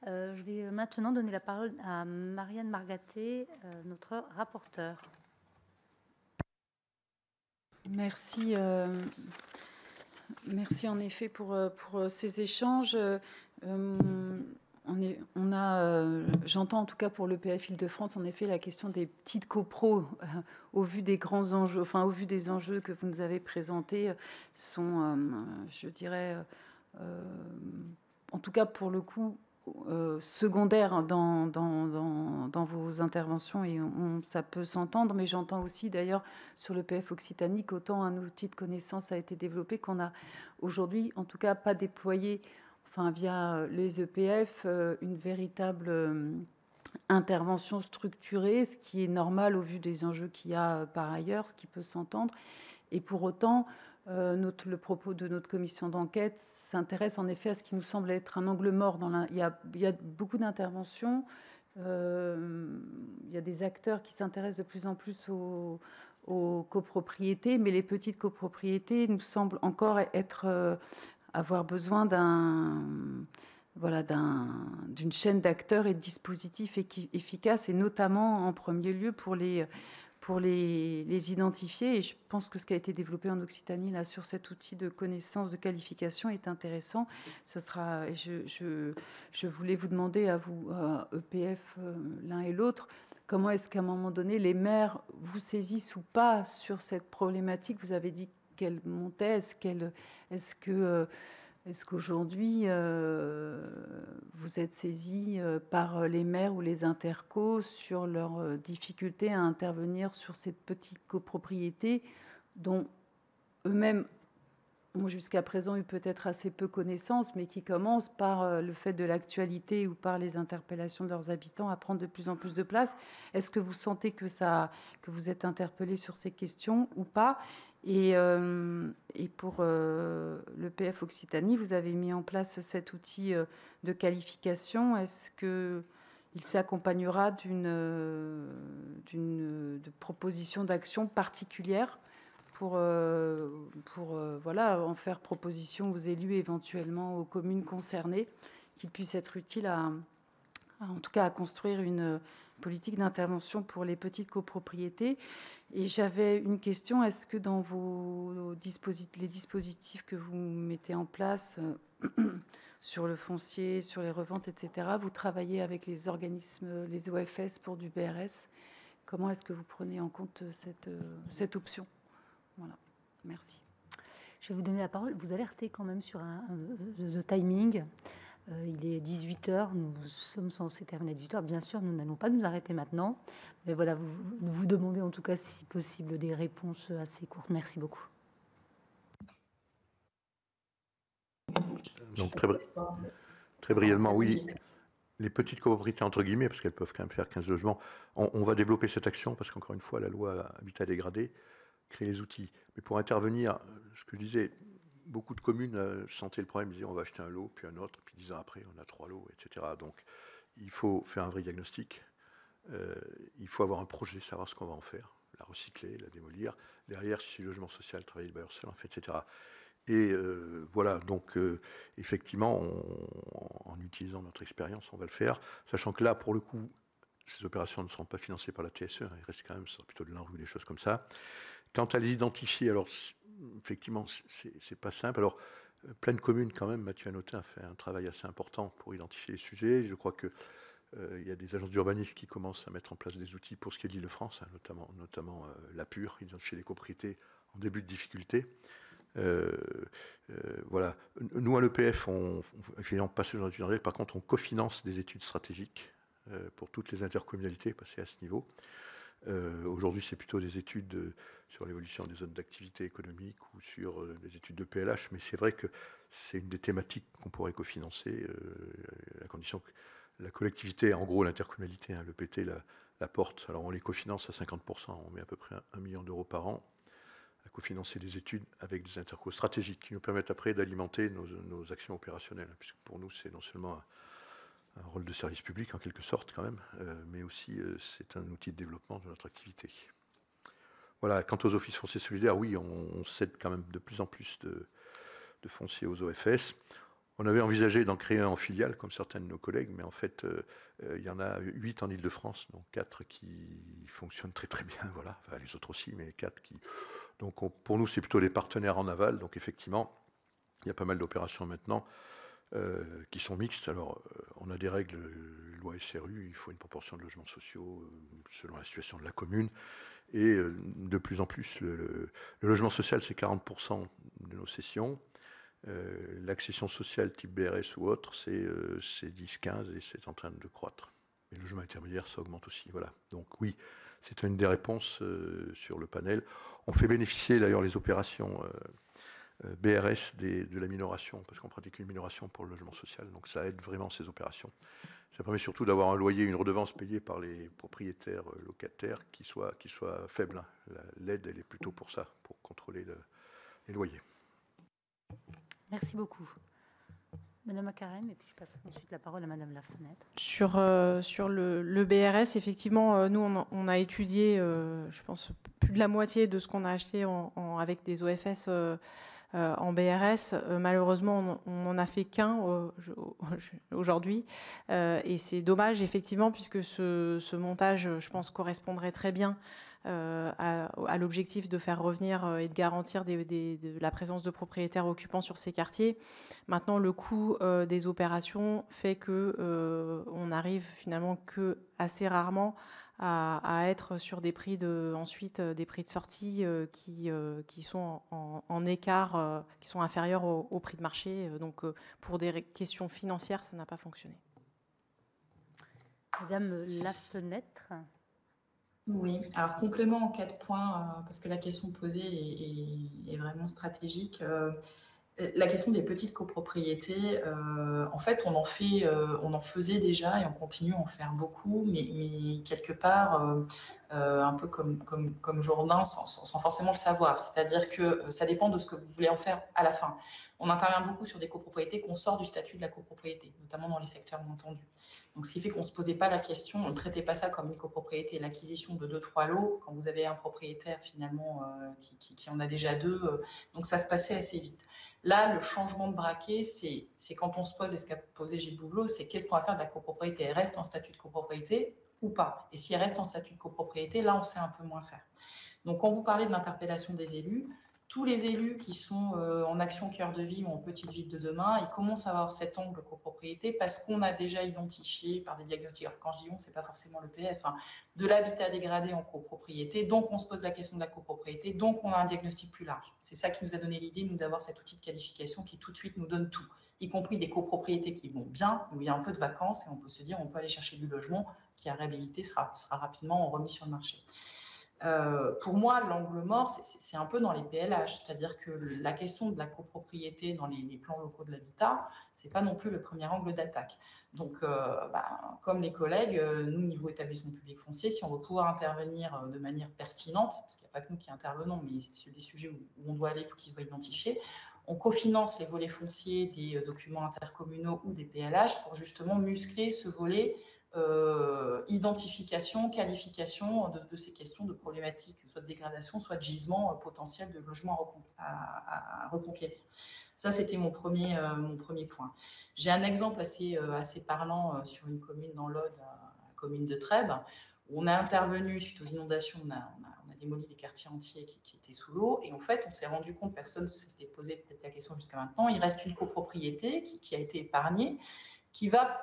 Je vais maintenant donner la parole à Marianne Margaté, notre rapporteure. Merci. Merci en effet pour ces échanges. J'entends en tout cas pour l'EPF Île-de-France, en effet, la question des petites copros, au vu des grands enjeux, au vu des enjeux que vous nous avez présentés, sont, je dirais, en tout cas pour le coup, secondaires dans vos interventions, et ça peut s'entendre. Mais j'entends aussi d'ailleurs sur l'EPF Occitanie qu'autant un outil de connaissance a été développé qu'on a aujourd'hui, en tout cas, pas déployé, via les EPF, une véritable intervention structurée, ce qui est normal au vu des enjeux qu'il y a par ailleurs, ce qui peut s'entendre. Et pour autant, le propos de notre commission d'enquête s'intéresse en effet à ce qui nous semble être un angle mort. Il y a beaucoup d'interventions, il y a des acteurs qui s'intéressent de plus en plus aux copropriétés, mais les petites copropriétés nous semblent encore avoir besoin d'une chaîne d'acteurs et de dispositifs efficaces, et notamment en premier lieu pour les identifier. Et je pense que ce qui a été développé en Occitanie là, sur cet outil de connaissance, de qualification, est intéressant. Je voulais vous demander à vous, EPF, l'un et l'autre, comment est-ce qu'à un moment donné, les maires vous saisissent ou pas sur cette problématique? Vous avez dit qu'elle montait. Est-ce qu'aujourd'hui, vous êtes saisis par les maires ou les intercos sur leur difficulté à intervenir sur cette petite copropriété dont eux-mêmes ont jusqu'à présent eu peut-être assez peu connaissance, mais qui commencent par le fait de l'actualité ou par les interpellations de leurs habitants à prendre de plus en plus de place? Est-ce que vous sentez que vous êtes interpellés sur ces questions ou pas? Et pour l'EPF Occitanie, vous avez mis en place cet outil de qualification. Est-ce qu'il s'accompagnera de propositions d'action particulières pour en faire proposition aux élus, éventuellement aux communes concernées, qu'il puisse être utile en tout cas à construire une politique d'intervention pour les petites copropriétés? Et j'avais une question. Est-ce que dans les dispositifs que vous mettez en place sur le foncier, sur les reventes, etc., vous travaillez avec les organismes, les OFS pour du BRS? Comment est-ce que vous prenez en compte cette option? Voilà, merci. Je vais vous donner la parole. Vous alertez quand même sur le timing. Il est 18h, nous sommes censés terminer à 18h. Bien sûr, nous n'allons pas nous arrêter maintenant. Mais voilà, vous demandez en tout cas, si possible, des réponses assez courtes. Merci beaucoup. Donc, très brièvement, oui. les petites copropriétés, entre guillemets, parce qu'elles peuvent quand même faire 15 logements, on va développer cette action, parce qu'encore une fois, la loi Habitat dégradé crée les outils. Mais pour intervenir, ce que je disais, beaucoup de communes sentaient le problème, disaient on va acheter un lot, puis un autre, puis 10 ans après, on a 3 lots, etc. Donc, il faut faire un vrai diagnostic. Il faut avoir un projet, savoir ce qu'on va en faire, la recycler, la démolir. Derrière, si c'est le logement social, travailler le bailleur seul, en fait, etc. Et voilà, donc effectivement, en utilisant notre expérience, on va le faire, sachant que là, pour le coup, ces opérations ne seront pas financées par la TSE, hein, il reste quand même plutôt de l'ANRU, des choses comme ça. Quant à les identifier, alors effectivement, c'est pas simple. Alors, plein de communes, quand même, Mathieu Hanotin a fait un travail assez important pour identifier les sujets. Je crois que il y a des agences d'urbanisme qui commencent à mettre en place des outils pour ce qui est d'Île-de-France, hein, notamment la PUR, identifier les copropriétés en début de difficulté. Voilà. Nous, à l'EPF, on pas ce genre d'études, par contre, on cofinance des études stratégiques pour toutes les intercommunalités passées à ce niveau. Aujourd'hui, c'est plutôt des études sur l'évolution des zones d'activité économique ou sur des études de PLH, mais c'est vrai que c'est une des thématiques qu'on pourrait cofinancer, à condition que la collectivité, en gros l'intercommunalité, hein, l'EPT la porte. Alors on les cofinance à 50%, on met à peu près 1 million d'euros par an à cofinancer des études avec des intercos stratégiques qui nous permettent après d'alimenter nos actions opérationnelles, puisque pour nous c'est non seulement un rôle de service public en quelque sorte quand même, mais aussi c'est un outil de développement de notre activité. Voilà, quant aux offices fonciers solidaires, oui, on cède quand même de plus en plus de fonciers aux OFS. On avait envisagé d'en créer un en filiale, comme certains de nos collègues, mais en fait, il y en a 8 en Ile-de-France, donc 4 qui fonctionnent très très bien, voilà, enfin, les autres aussi, mais 4 qui... Donc pour nous, c'est plutôt des partenaires en aval, donc effectivement, il y a pas mal d'opérations maintenant qui sont mixtes. Alors, on a des règles, loi SRU, il faut une proportion de logements sociaux selon la situation de la commune, et de plus en plus, le logement social, c'est 40% de nos cessions. L'accession sociale type BRS ou autre, c'est 10-15 et c'est en train de croître. Et le logement intermédiaire, ça augmente aussi. Voilà. Donc oui, c'est une des réponses sur le panel. On fait bénéficier d'ailleurs les opérations BRS de la minoration, parce qu'on pratique une minoration pour le logement social. Donc ça aide vraiment ces opérations. Ça permet surtout d'avoir un loyer, une redevance payée par les propriétaires locataires qui soit faible. L'aide, elle est plutôt pour ça, pour contrôler les loyers. Merci beaucoup. Madame Macarem, et puis je passe ensuite la parole à Madame Lafenêtre. Sur le BRS, effectivement, nous, on a étudié, je pense, plus de la moitié de ce qu'on a acheté avec des OFS en BRS. Malheureusement, on n'en a fait qu'un aujourd'hui. Et c'est dommage, effectivement, puisque ce montage, je pense, correspondrait très bien à l'objectif de faire revenir et de garantir de la présence de propriétaires occupants sur ces quartiers. Maintenant, le coût des opérations fait que on arrive finalement que assez rarement à être sur des prix ensuite des prix de sortie qui sont en écart, qui sont inférieurs au prix de marché. Donc, pour des questions financières, ça n'a pas fonctionné. Madame Lafenêtre. Oui, alors complément en 4 points, parce que la question posée est vraiment stratégique. La question des petites copropriétés, en fait, on en faisait déjà et on continue à en faire beaucoup, mais quelque part, un peu comme Jourdain, sans forcément le savoir. C'est-à-dire que ça dépend de ce que vous voulez en faire à la fin. On intervient beaucoup sur des copropriétés qu'on sort du statut de la copropriété, notamment dans les secteurs non tendus. Donc, ce qui fait qu'on ne se posait pas la question, on ne traitait pas ça comme une copropriété. L'acquisition de 2-3 lots, quand vous avez un propriétaire finalement qui en a déjà 2, donc ça se passait assez vite. Là, le changement de braquet, c'est quand on se pose, et ce qu'a posé Gilles Bouvelot, c'est qu'est-ce qu'on va faire de la copropriété? Elle reste en statut de copropriété ou pas? Et si elle reste en statut de copropriété, là, on sait un peu moins faire. Donc, quand vous parlez de l'interpellation des élus, tous les élus qui sont en action cœur de vie ou en petite ville de demain, ils commencent à avoir cet angle copropriété parce qu'on a déjà identifié par des diagnostics, alors quand je dis on, c'est pas forcément l'EPF, hein, de l'habitat dégradé en copropriété, donc on se pose la question de la copropriété, donc on a un diagnostic plus large. C'est ça qui nous a donné l'idée, nous, d'avoir cet outil de qualification qui tout de suite nous donne tout, y compris des copropriétés qui vont bien, où il y a un peu de vacances et on peut se dire on peut aller chercher du logement qui à réhabiliter sera rapidement remis sur le marché. Pour moi, l'angle mort, c'est un peu dans les PLH, c'est-à-dire que la question de la copropriété dans les plans locaux de l'habitat, c'est pas non plus le premier angle d'attaque. Donc, comme les collègues, nous, niveau établissement public foncier, si on veut pouvoir intervenir de manière pertinente, parce qu'il n'y a pas que nous qui intervenons, mais sur des sujets où on doit aller, il faut qu'ils soient identifiés, on cofinance les volets fonciers des documents intercommunaux ou des PLH pour justement muscler ce volet identification, qualification de ces questions de problématiques, soit de dégradation, soit de gisement potentiel de logements à reconquérir. Ça, c'était mon premier point. J'ai un exemple assez parlant sur une commune dans l'Aude, la commune de Trèbes, où on a intervenu suite aux inondations, on a démoli des quartiers entiers qui étaient sous l'eau, et en fait, on s'est rendu compte, personne ne s'était posé peut-être la question jusqu'à maintenant, il reste une copropriété qui a été épargnée, qui va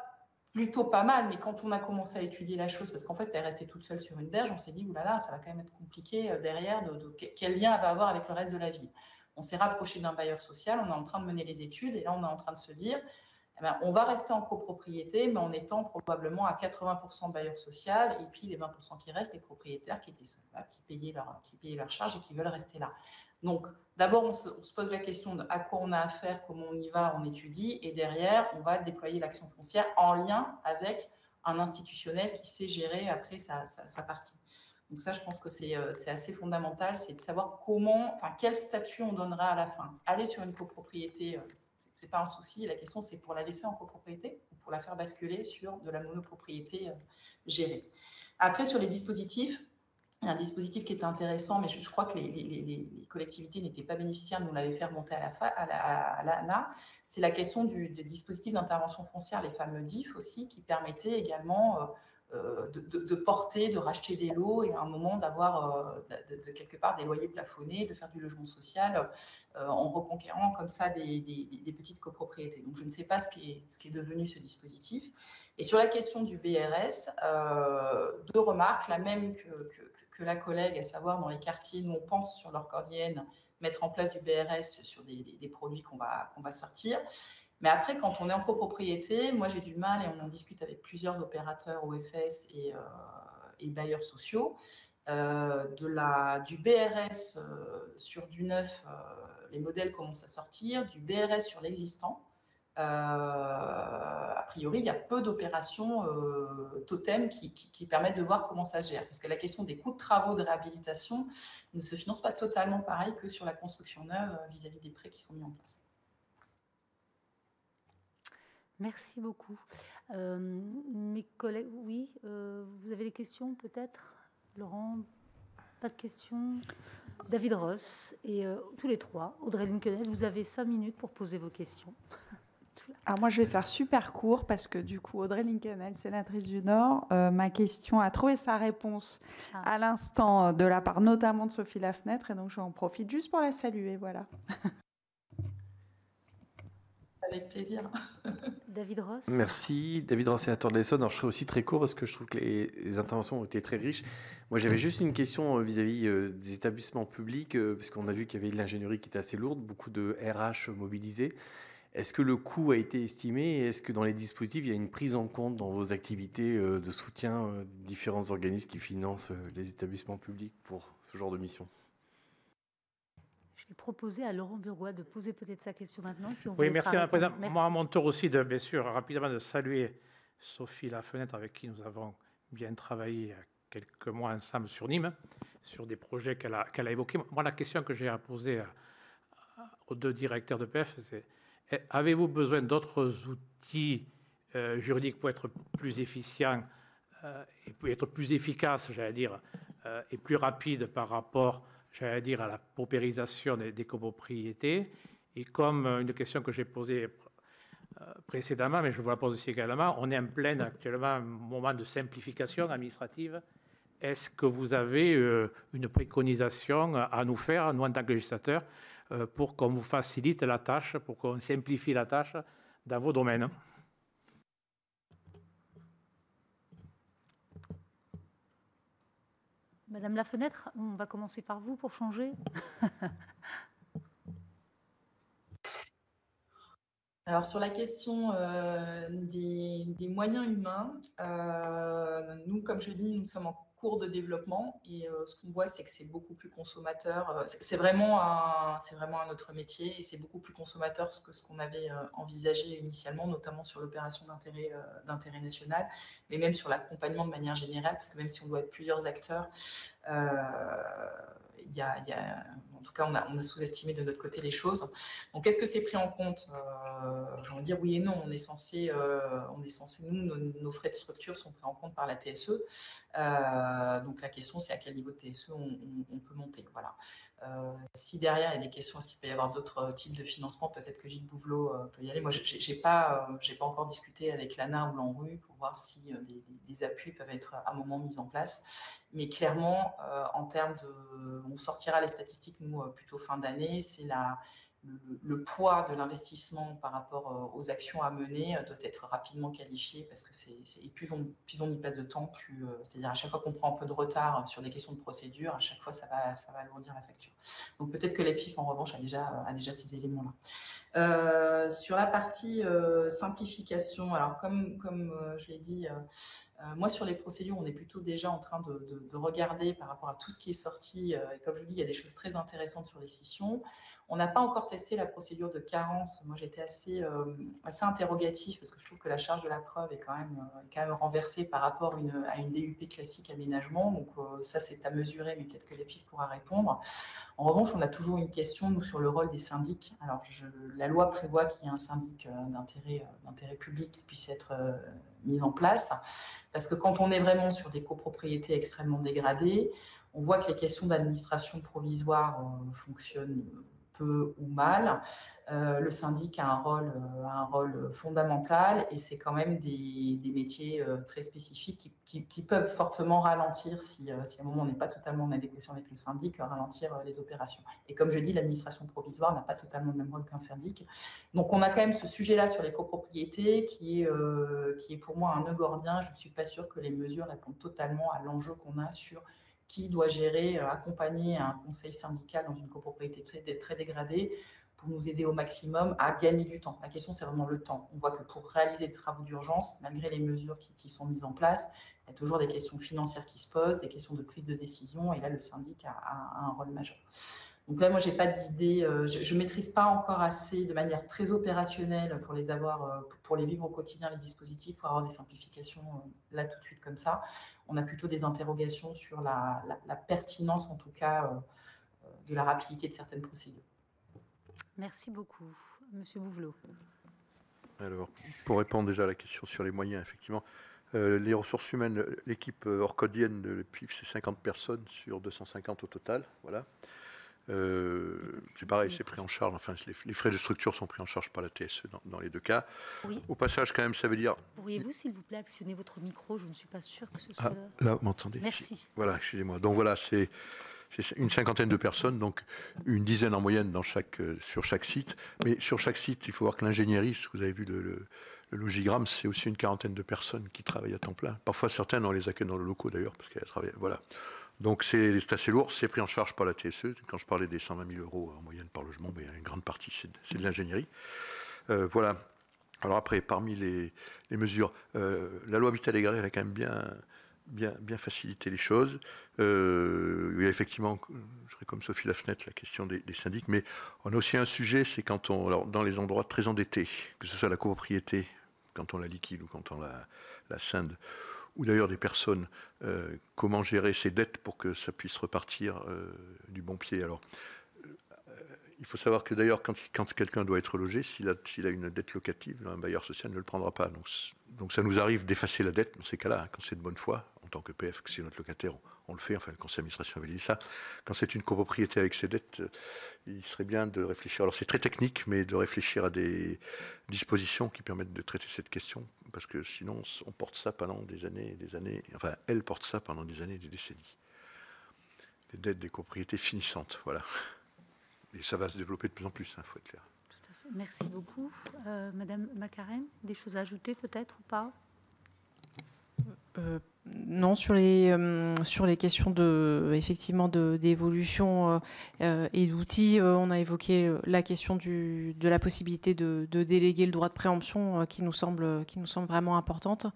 plutôt pas mal, mais quand on a commencé à étudier la chose, parce qu'en fait, elle restait toute seule sur une berge, on s'est dit, oulala, ça va quand même être compliqué derrière, quel lien elle va avoir avec le reste de la ville. On s'est rapproché d'un bailleur social, on est en train de mener les études, et là, on est en train de se dire, eh bien, on va rester en copropriété, mais en étant probablement à 80% bailleur social, et puis les 20% qui restent, les propriétaires qui étaient solvables, qui payaient leurs charges et qui veulent rester là. Donc, d'abord, on se pose la question de à quoi on a affaire, comment on y va, on étudie, et derrière, on va déployer l'action foncière en lien avec un institutionnel qui sait gérer après sa partie. Donc ça, je pense que c'est assez fondamental, c'est de savoir quel statut on donnera à la fin. Aller sur une copropriété, c'est pas un souci, la question c'est pour la laisser en copropriété ou pour la faire basculer sur de la monopropriété gérée. Après, sur les dispositifs, il y a un dispositif qui était intéressant, mais je crois que les collectivités n'étaient pas bénéficiaires, nous on l'avait fait remonter à l'ANA, c'est la question du dispositif d'intervention foncière, les fameux DIF aussi, qui permettaient également de porter, de racheter des lots et à un moment d'avoir de quelque part des loyers plafonnés, de faire du logement social en reconquérant comme ça des petites copropriétés. Donc je ne sais pas ce qui est devenu ce dispositif. Et sur la question du BRS, deux remarques, la même que la collègue, à savoir dans les quartiers, nous on pense sur leur cordienne mettre en place du BRS sur des produits qu'on va sortir. Mais après, quand on est en copropriété, moi j'ai du mal, et on en discute avec plusieurs opérateurs OFS et bailleurs sociaux, du BRS sur du neuf, les modèles commencent à sortir, du BRS sur l'existant. A priori, il y a peu d'opérations totem qui permettent de voir comment ça se gère. Parce que la question des coûts de travaux de réhabilitation ne se finance pas totalement pareil que sur la construction neuve vis-à-vis des prêts qui sont mis en place. Merci beaucoup. Mes collègues, oui, vous avez des questions peut-être? Laurent, pas de questions? David Ross et tous les trois. Audrey Linkenheld, vous avez 5 minutes pour poser vos questions. Alors moi, je vais faire super court parce que du coup, Audrey Linkenheld, sénatrice du Nord, ma question a trouvé sa réponse à l'instant de la part notamment de Sophie Lafenêtre, et donc j'en profite juste pour la saluer. Voilà. Avec plaisir. David Ross. Merci. David Ross, sénateur de l'Essonne. Alors, je serai aussi très court parce que je trouve que les interventions ont été très riches. Moi, j'avais juste une question vis-à-vis des établissements publics, parce qu'on a vu qu'il y avait de l'ingénierie qui était assez lourde, beaucoup de RH mobilisés. Est-ce que le coût a été estimé et est-ce que dans les dispositifs, il y a une prise en compte dans vos activités de soutien des différents organismes qui financent les établissements publics pour ce genre de mission? Je vais proposer à Laurent Burgois de poser peut-être sa question maintenant. Puis on oui, merci, Madame la Présidente. Merci. Moi, à mon tour aussi, bien sûr, rapidement de saluer Sophie Lafenêtre, avec qui nous avons bien travaillé il y a quelques mois ensemble sur Nîmes, sur des projets qu'elle a évoqués. Moi, la question que j'ai à poser aux deux directeurs de PF, c'est: avez-vous besoin d'autres outils juridiques pour être plus efficient et pour être plus efficace, j'allais dire, et plus rapide par rapport, j'allais dire, à la paupérisation des copropriétés? Et comme une question que j'ai posée précédemment, mais je vous la pose aussi également, on est en plein actuellement moment de simplification administrative. Est-ce que vous avez une préconisation à nous faire, nous en tant que législateurs, pour qu'on vous facilite la tâche, pour qu'on simplifie la tâche dans vos domaines? Madame Lafenêtre, on va commencer par vous pour changer. Alors, sur la question des moyens humains, nous, comme je dis, nous sommes en cours de développement et ce qu'on voit, c'est que c'est beaucoup plus consommateur. C'est vraiment un autre métier et c'est beaucoup plus consommateur que ce qu'on avait envisagé initialement, notamment sur l'opération d'intérêt national, mais même sur l'accompagnement de manière générale, parce que même si on doit être plusieurs acteurs, en tout cas, on a sous-estimé de notre côté les choses. Donc, est-ce que c'est pris en compte? J'ai envie de dire oui et non. On est censé nous, nos frais de structure sont pris en compte par la TSE. Donc, la question, c'est à quel niveau de TSE on peut monter. Voilà. Si derrière, il y a des questions, est-ce qu'il peut y avoir d'autres types de financement? Peut-être que Gilles Bouvelot peut y aller. Moi, je n'ai pas encore discuté avec l'ANA ou l'ANRU pour voir si des appuis peuvent être à un moment mis en place. Mais clairement, en termes de... On sortira les statistiques, nous, plutôt fin d'année. C'est le poids de l'investissement par rapport aux actions à mener doit être rapidement qualifié parce que plus on y passe de temps, c'est-à-dire à chaque fois qu'on prend un peu de retard sur des questions de procédure, à chaque fois ça va alourdir la facture. Donc peut-être que l'EPIF en revanche a déjà ces éléments-là. Sur la partie simplification, alors comme je l'ai dit, moi, sur les procédures, on est plutôt déjà en train de regarder par rapport à tout ce qui est sorti. Et comme je vous dis, il y a des choses très intéressantes sur les scissions. On n'a pas encore testé la procédure de carence. Moi, j'étais assez interrogative parce que je trouve que la charge de la preuve est quand même renversée par rapport à une DUP classique aménagement. Donc, ça, c'est à mesurer, mais peut-être que l'EPIF pourra répondre. En revanche, on a toujours une question, nous, sur le rôle des syndics. Alors, la loi prévoit qu'il y ait un syndic d'intérêt public qui puisse être mis en place. Parce que quand on est vraiment sur des copropriétés extrêmement dégradées, on voit que les questions d'administration provisoire fonctionnent peu ou mal. Le syndic a un rôle fondamental et c'est quand même des métiers très spécifiques qui peuvent fortement ralentir, si à un moment on n'est pas totalement en adéquation avec le syndic, ralentir les opérations. Et comme je dis, l'administration provisoire n'a pas totalement le même rôle qu'un syndic. Donc on a quand même ce sujet-là sur les copropriétés qui est pour moi un nœud gordien. Je ne suis pas sûre que les mesures répondent totalement à l'enjeu qu'on a sur qui doit gérer, accompagner un conseil syndical dans une copropriété très dégradée pour nous aider au maximum à gagner du temps. La question, c'est vraiment le temps. On voit que pour réaliser des travaux d'urgence, malgré les mesures qui sont mises en place, il y a toujours des questions financières qui se posent, des questions de prise de décision, et là, le syndic a un rôle majeur. Donc là, moi, je n'ai pas d'idée, je ne maîtrise pas encore assez de manière très opérationnelle pour les avoir, pour les vivre au quotidien, les dispositifs, pour avoir des simplifications là tout de suite comme ça. On a plutôt des interrogations sur la pertinence, en tout cas, de la rapidité de certaines procédures. Merci beaucoup. Monsieur Bouvelot. Alors, pour répondre déjà à la question sur les moyens, effectivement, les ressources humaines, l'équipe orcodienne de l'EPIF, c'est 50 personnes sur 250 au total, voilà. C'est pareil, c'est pris en charge, enfin les frais de structure sont pris en charge par la TSE dans les deux cas. Oui. Au passage, quand même, ça veut dire... Pourriez-vous, s'il vous plaît, actionner votre micro? Je ne suis pas sûre que ce soit... Là, vous m'entendez? Merci. Voilà, excusez-moi. Donc voilà, c'est une cinquantaine de personnes, donc une dizaine en moyenne sur chaque site. Mais sur chaque site, il faut voir que l'ingénierie, ce que vous avez vu le logigramme, c'est aussi une quarantaine de personnes qui travaillent à temps plein. Parfois, certaines, on les accueille dans le locaux d'ailleurs, parce qu'elles travaillent... Voilà. Donc c'est assez lourd, c'est pris en charge par la TSE. Quand je parlais des 120 000 € en moyenne par logement, il y a une grande partie, c'est de l'ingénierie. Voilà. Alors après, parmi les mesures, la loi Habitat dégradé, elle a quand même bien facilité les choses. Il y a effectivement, je serais comme Sophie Lafnette, la question des syndics, mais on a aussi un sujet, c'est quand alors, dans les endroits très endettés, que ce soit la copropriété, quand on la liquide ou quand on la scinde, ou d'ailleurs des personnes, comment gérer ces dettes pour que ça puisse repartir du bon pied. Alors, il faut savoir que d'ailleurs, quand quelqu'un doit être logé, s'il a une dette locative, un bailleur social ne le prendra pas. Donc ça nous arrive d'effacer la dette dans ces cas-là, hein, quand c'est de bonne foi, en tant que PF, que c'est notre locataire, on le fait, enfin le conseil d'administration avait dit ça. Quand c'est une copropriété avec ses dettes, il serait bien de réfléchir, alors c'est très technique, mais de réfléchir à des dispositions qui permettent de traiter cette question, parce que sinon on porte ça pendant des années et des années, enfin elle porte ça pendant des années et des décennies. Les dettes des copropriétés finissantes, voilà. Et ça va se développer de plus en plus, faut être clair. Tout à fait. Merci beaucoup. Madame Macarène, des choses à ajouter peut-être ou pas? Non, sur les questions d'évolution et d'outils, on a évoqué la question de la possibilité de déléguer le droit de préemption qui nous semble vraiment importante.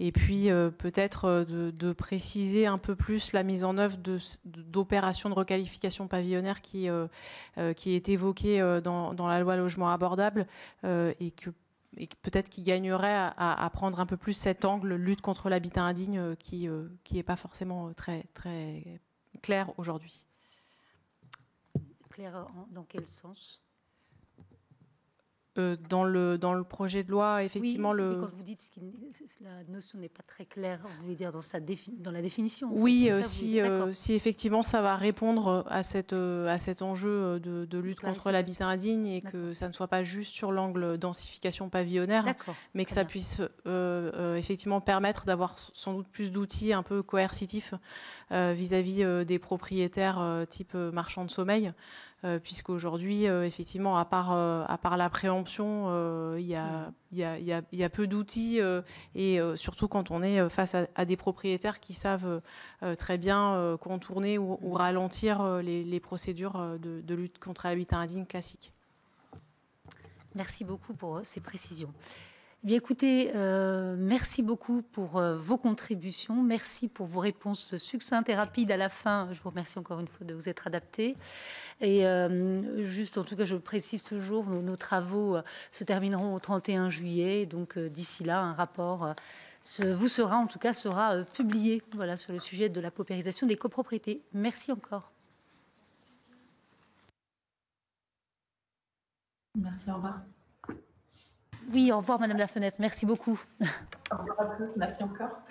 Et puis peut-être de préciser un peu plus la mise en œuvre d'opérations de requalification pavillonnaire qui est évoquée dans la loi logement abordable et peut-être qu'il gagnerait à prendre un peu plus cet angle lutte contre l'habitat indigne qui n'est pas forcément très, très clair aujourd'hui. Claire, dans quel sens? Dans le projet de loi, effectivement... Oui, mais quand vous dites que la notion n'est pas très claire, vous voulez dire dans la définition? Oui, si effectivement ça va répondre à cet enjeu de lutte contre l'habitat indigne et que ça ne soit pas juste sur l'angle densification pavillonnaire, mais que ça puisse effectivement permettre d'avoir sans doute plus d'outils un peu coercitifs vis-à-vis des propriétaires type marchands de sommeil. Puisqu'aujourd'hui, effectivement, à part la préemption, il y a peu d'outils et surtout quand on est face à des propriétaires qui savent très bien contourner ou ralentir les procédures de lutte contre l'habitat indigne classique. Merci beaucoup pour ces précisions. Bien, écoutez, merci beaucoup pour vos contributions. Merci pour vos réponses succinctes et rapides à la fin. Je vous remercie encore une fois de vous être adaptés. Et juste, en tout cas, je précise toujours, nos travaux se termineront au 31 juillet. Donc, d'ici là, un rapport sera publié voilà, sur le sujet de la paupérisation des copropriétés. Merci encore. Merci, au revoir. Oui, au revoir, Madame la Fenêtre. Merci beaucoup. Au revoir à tous. Merci encore.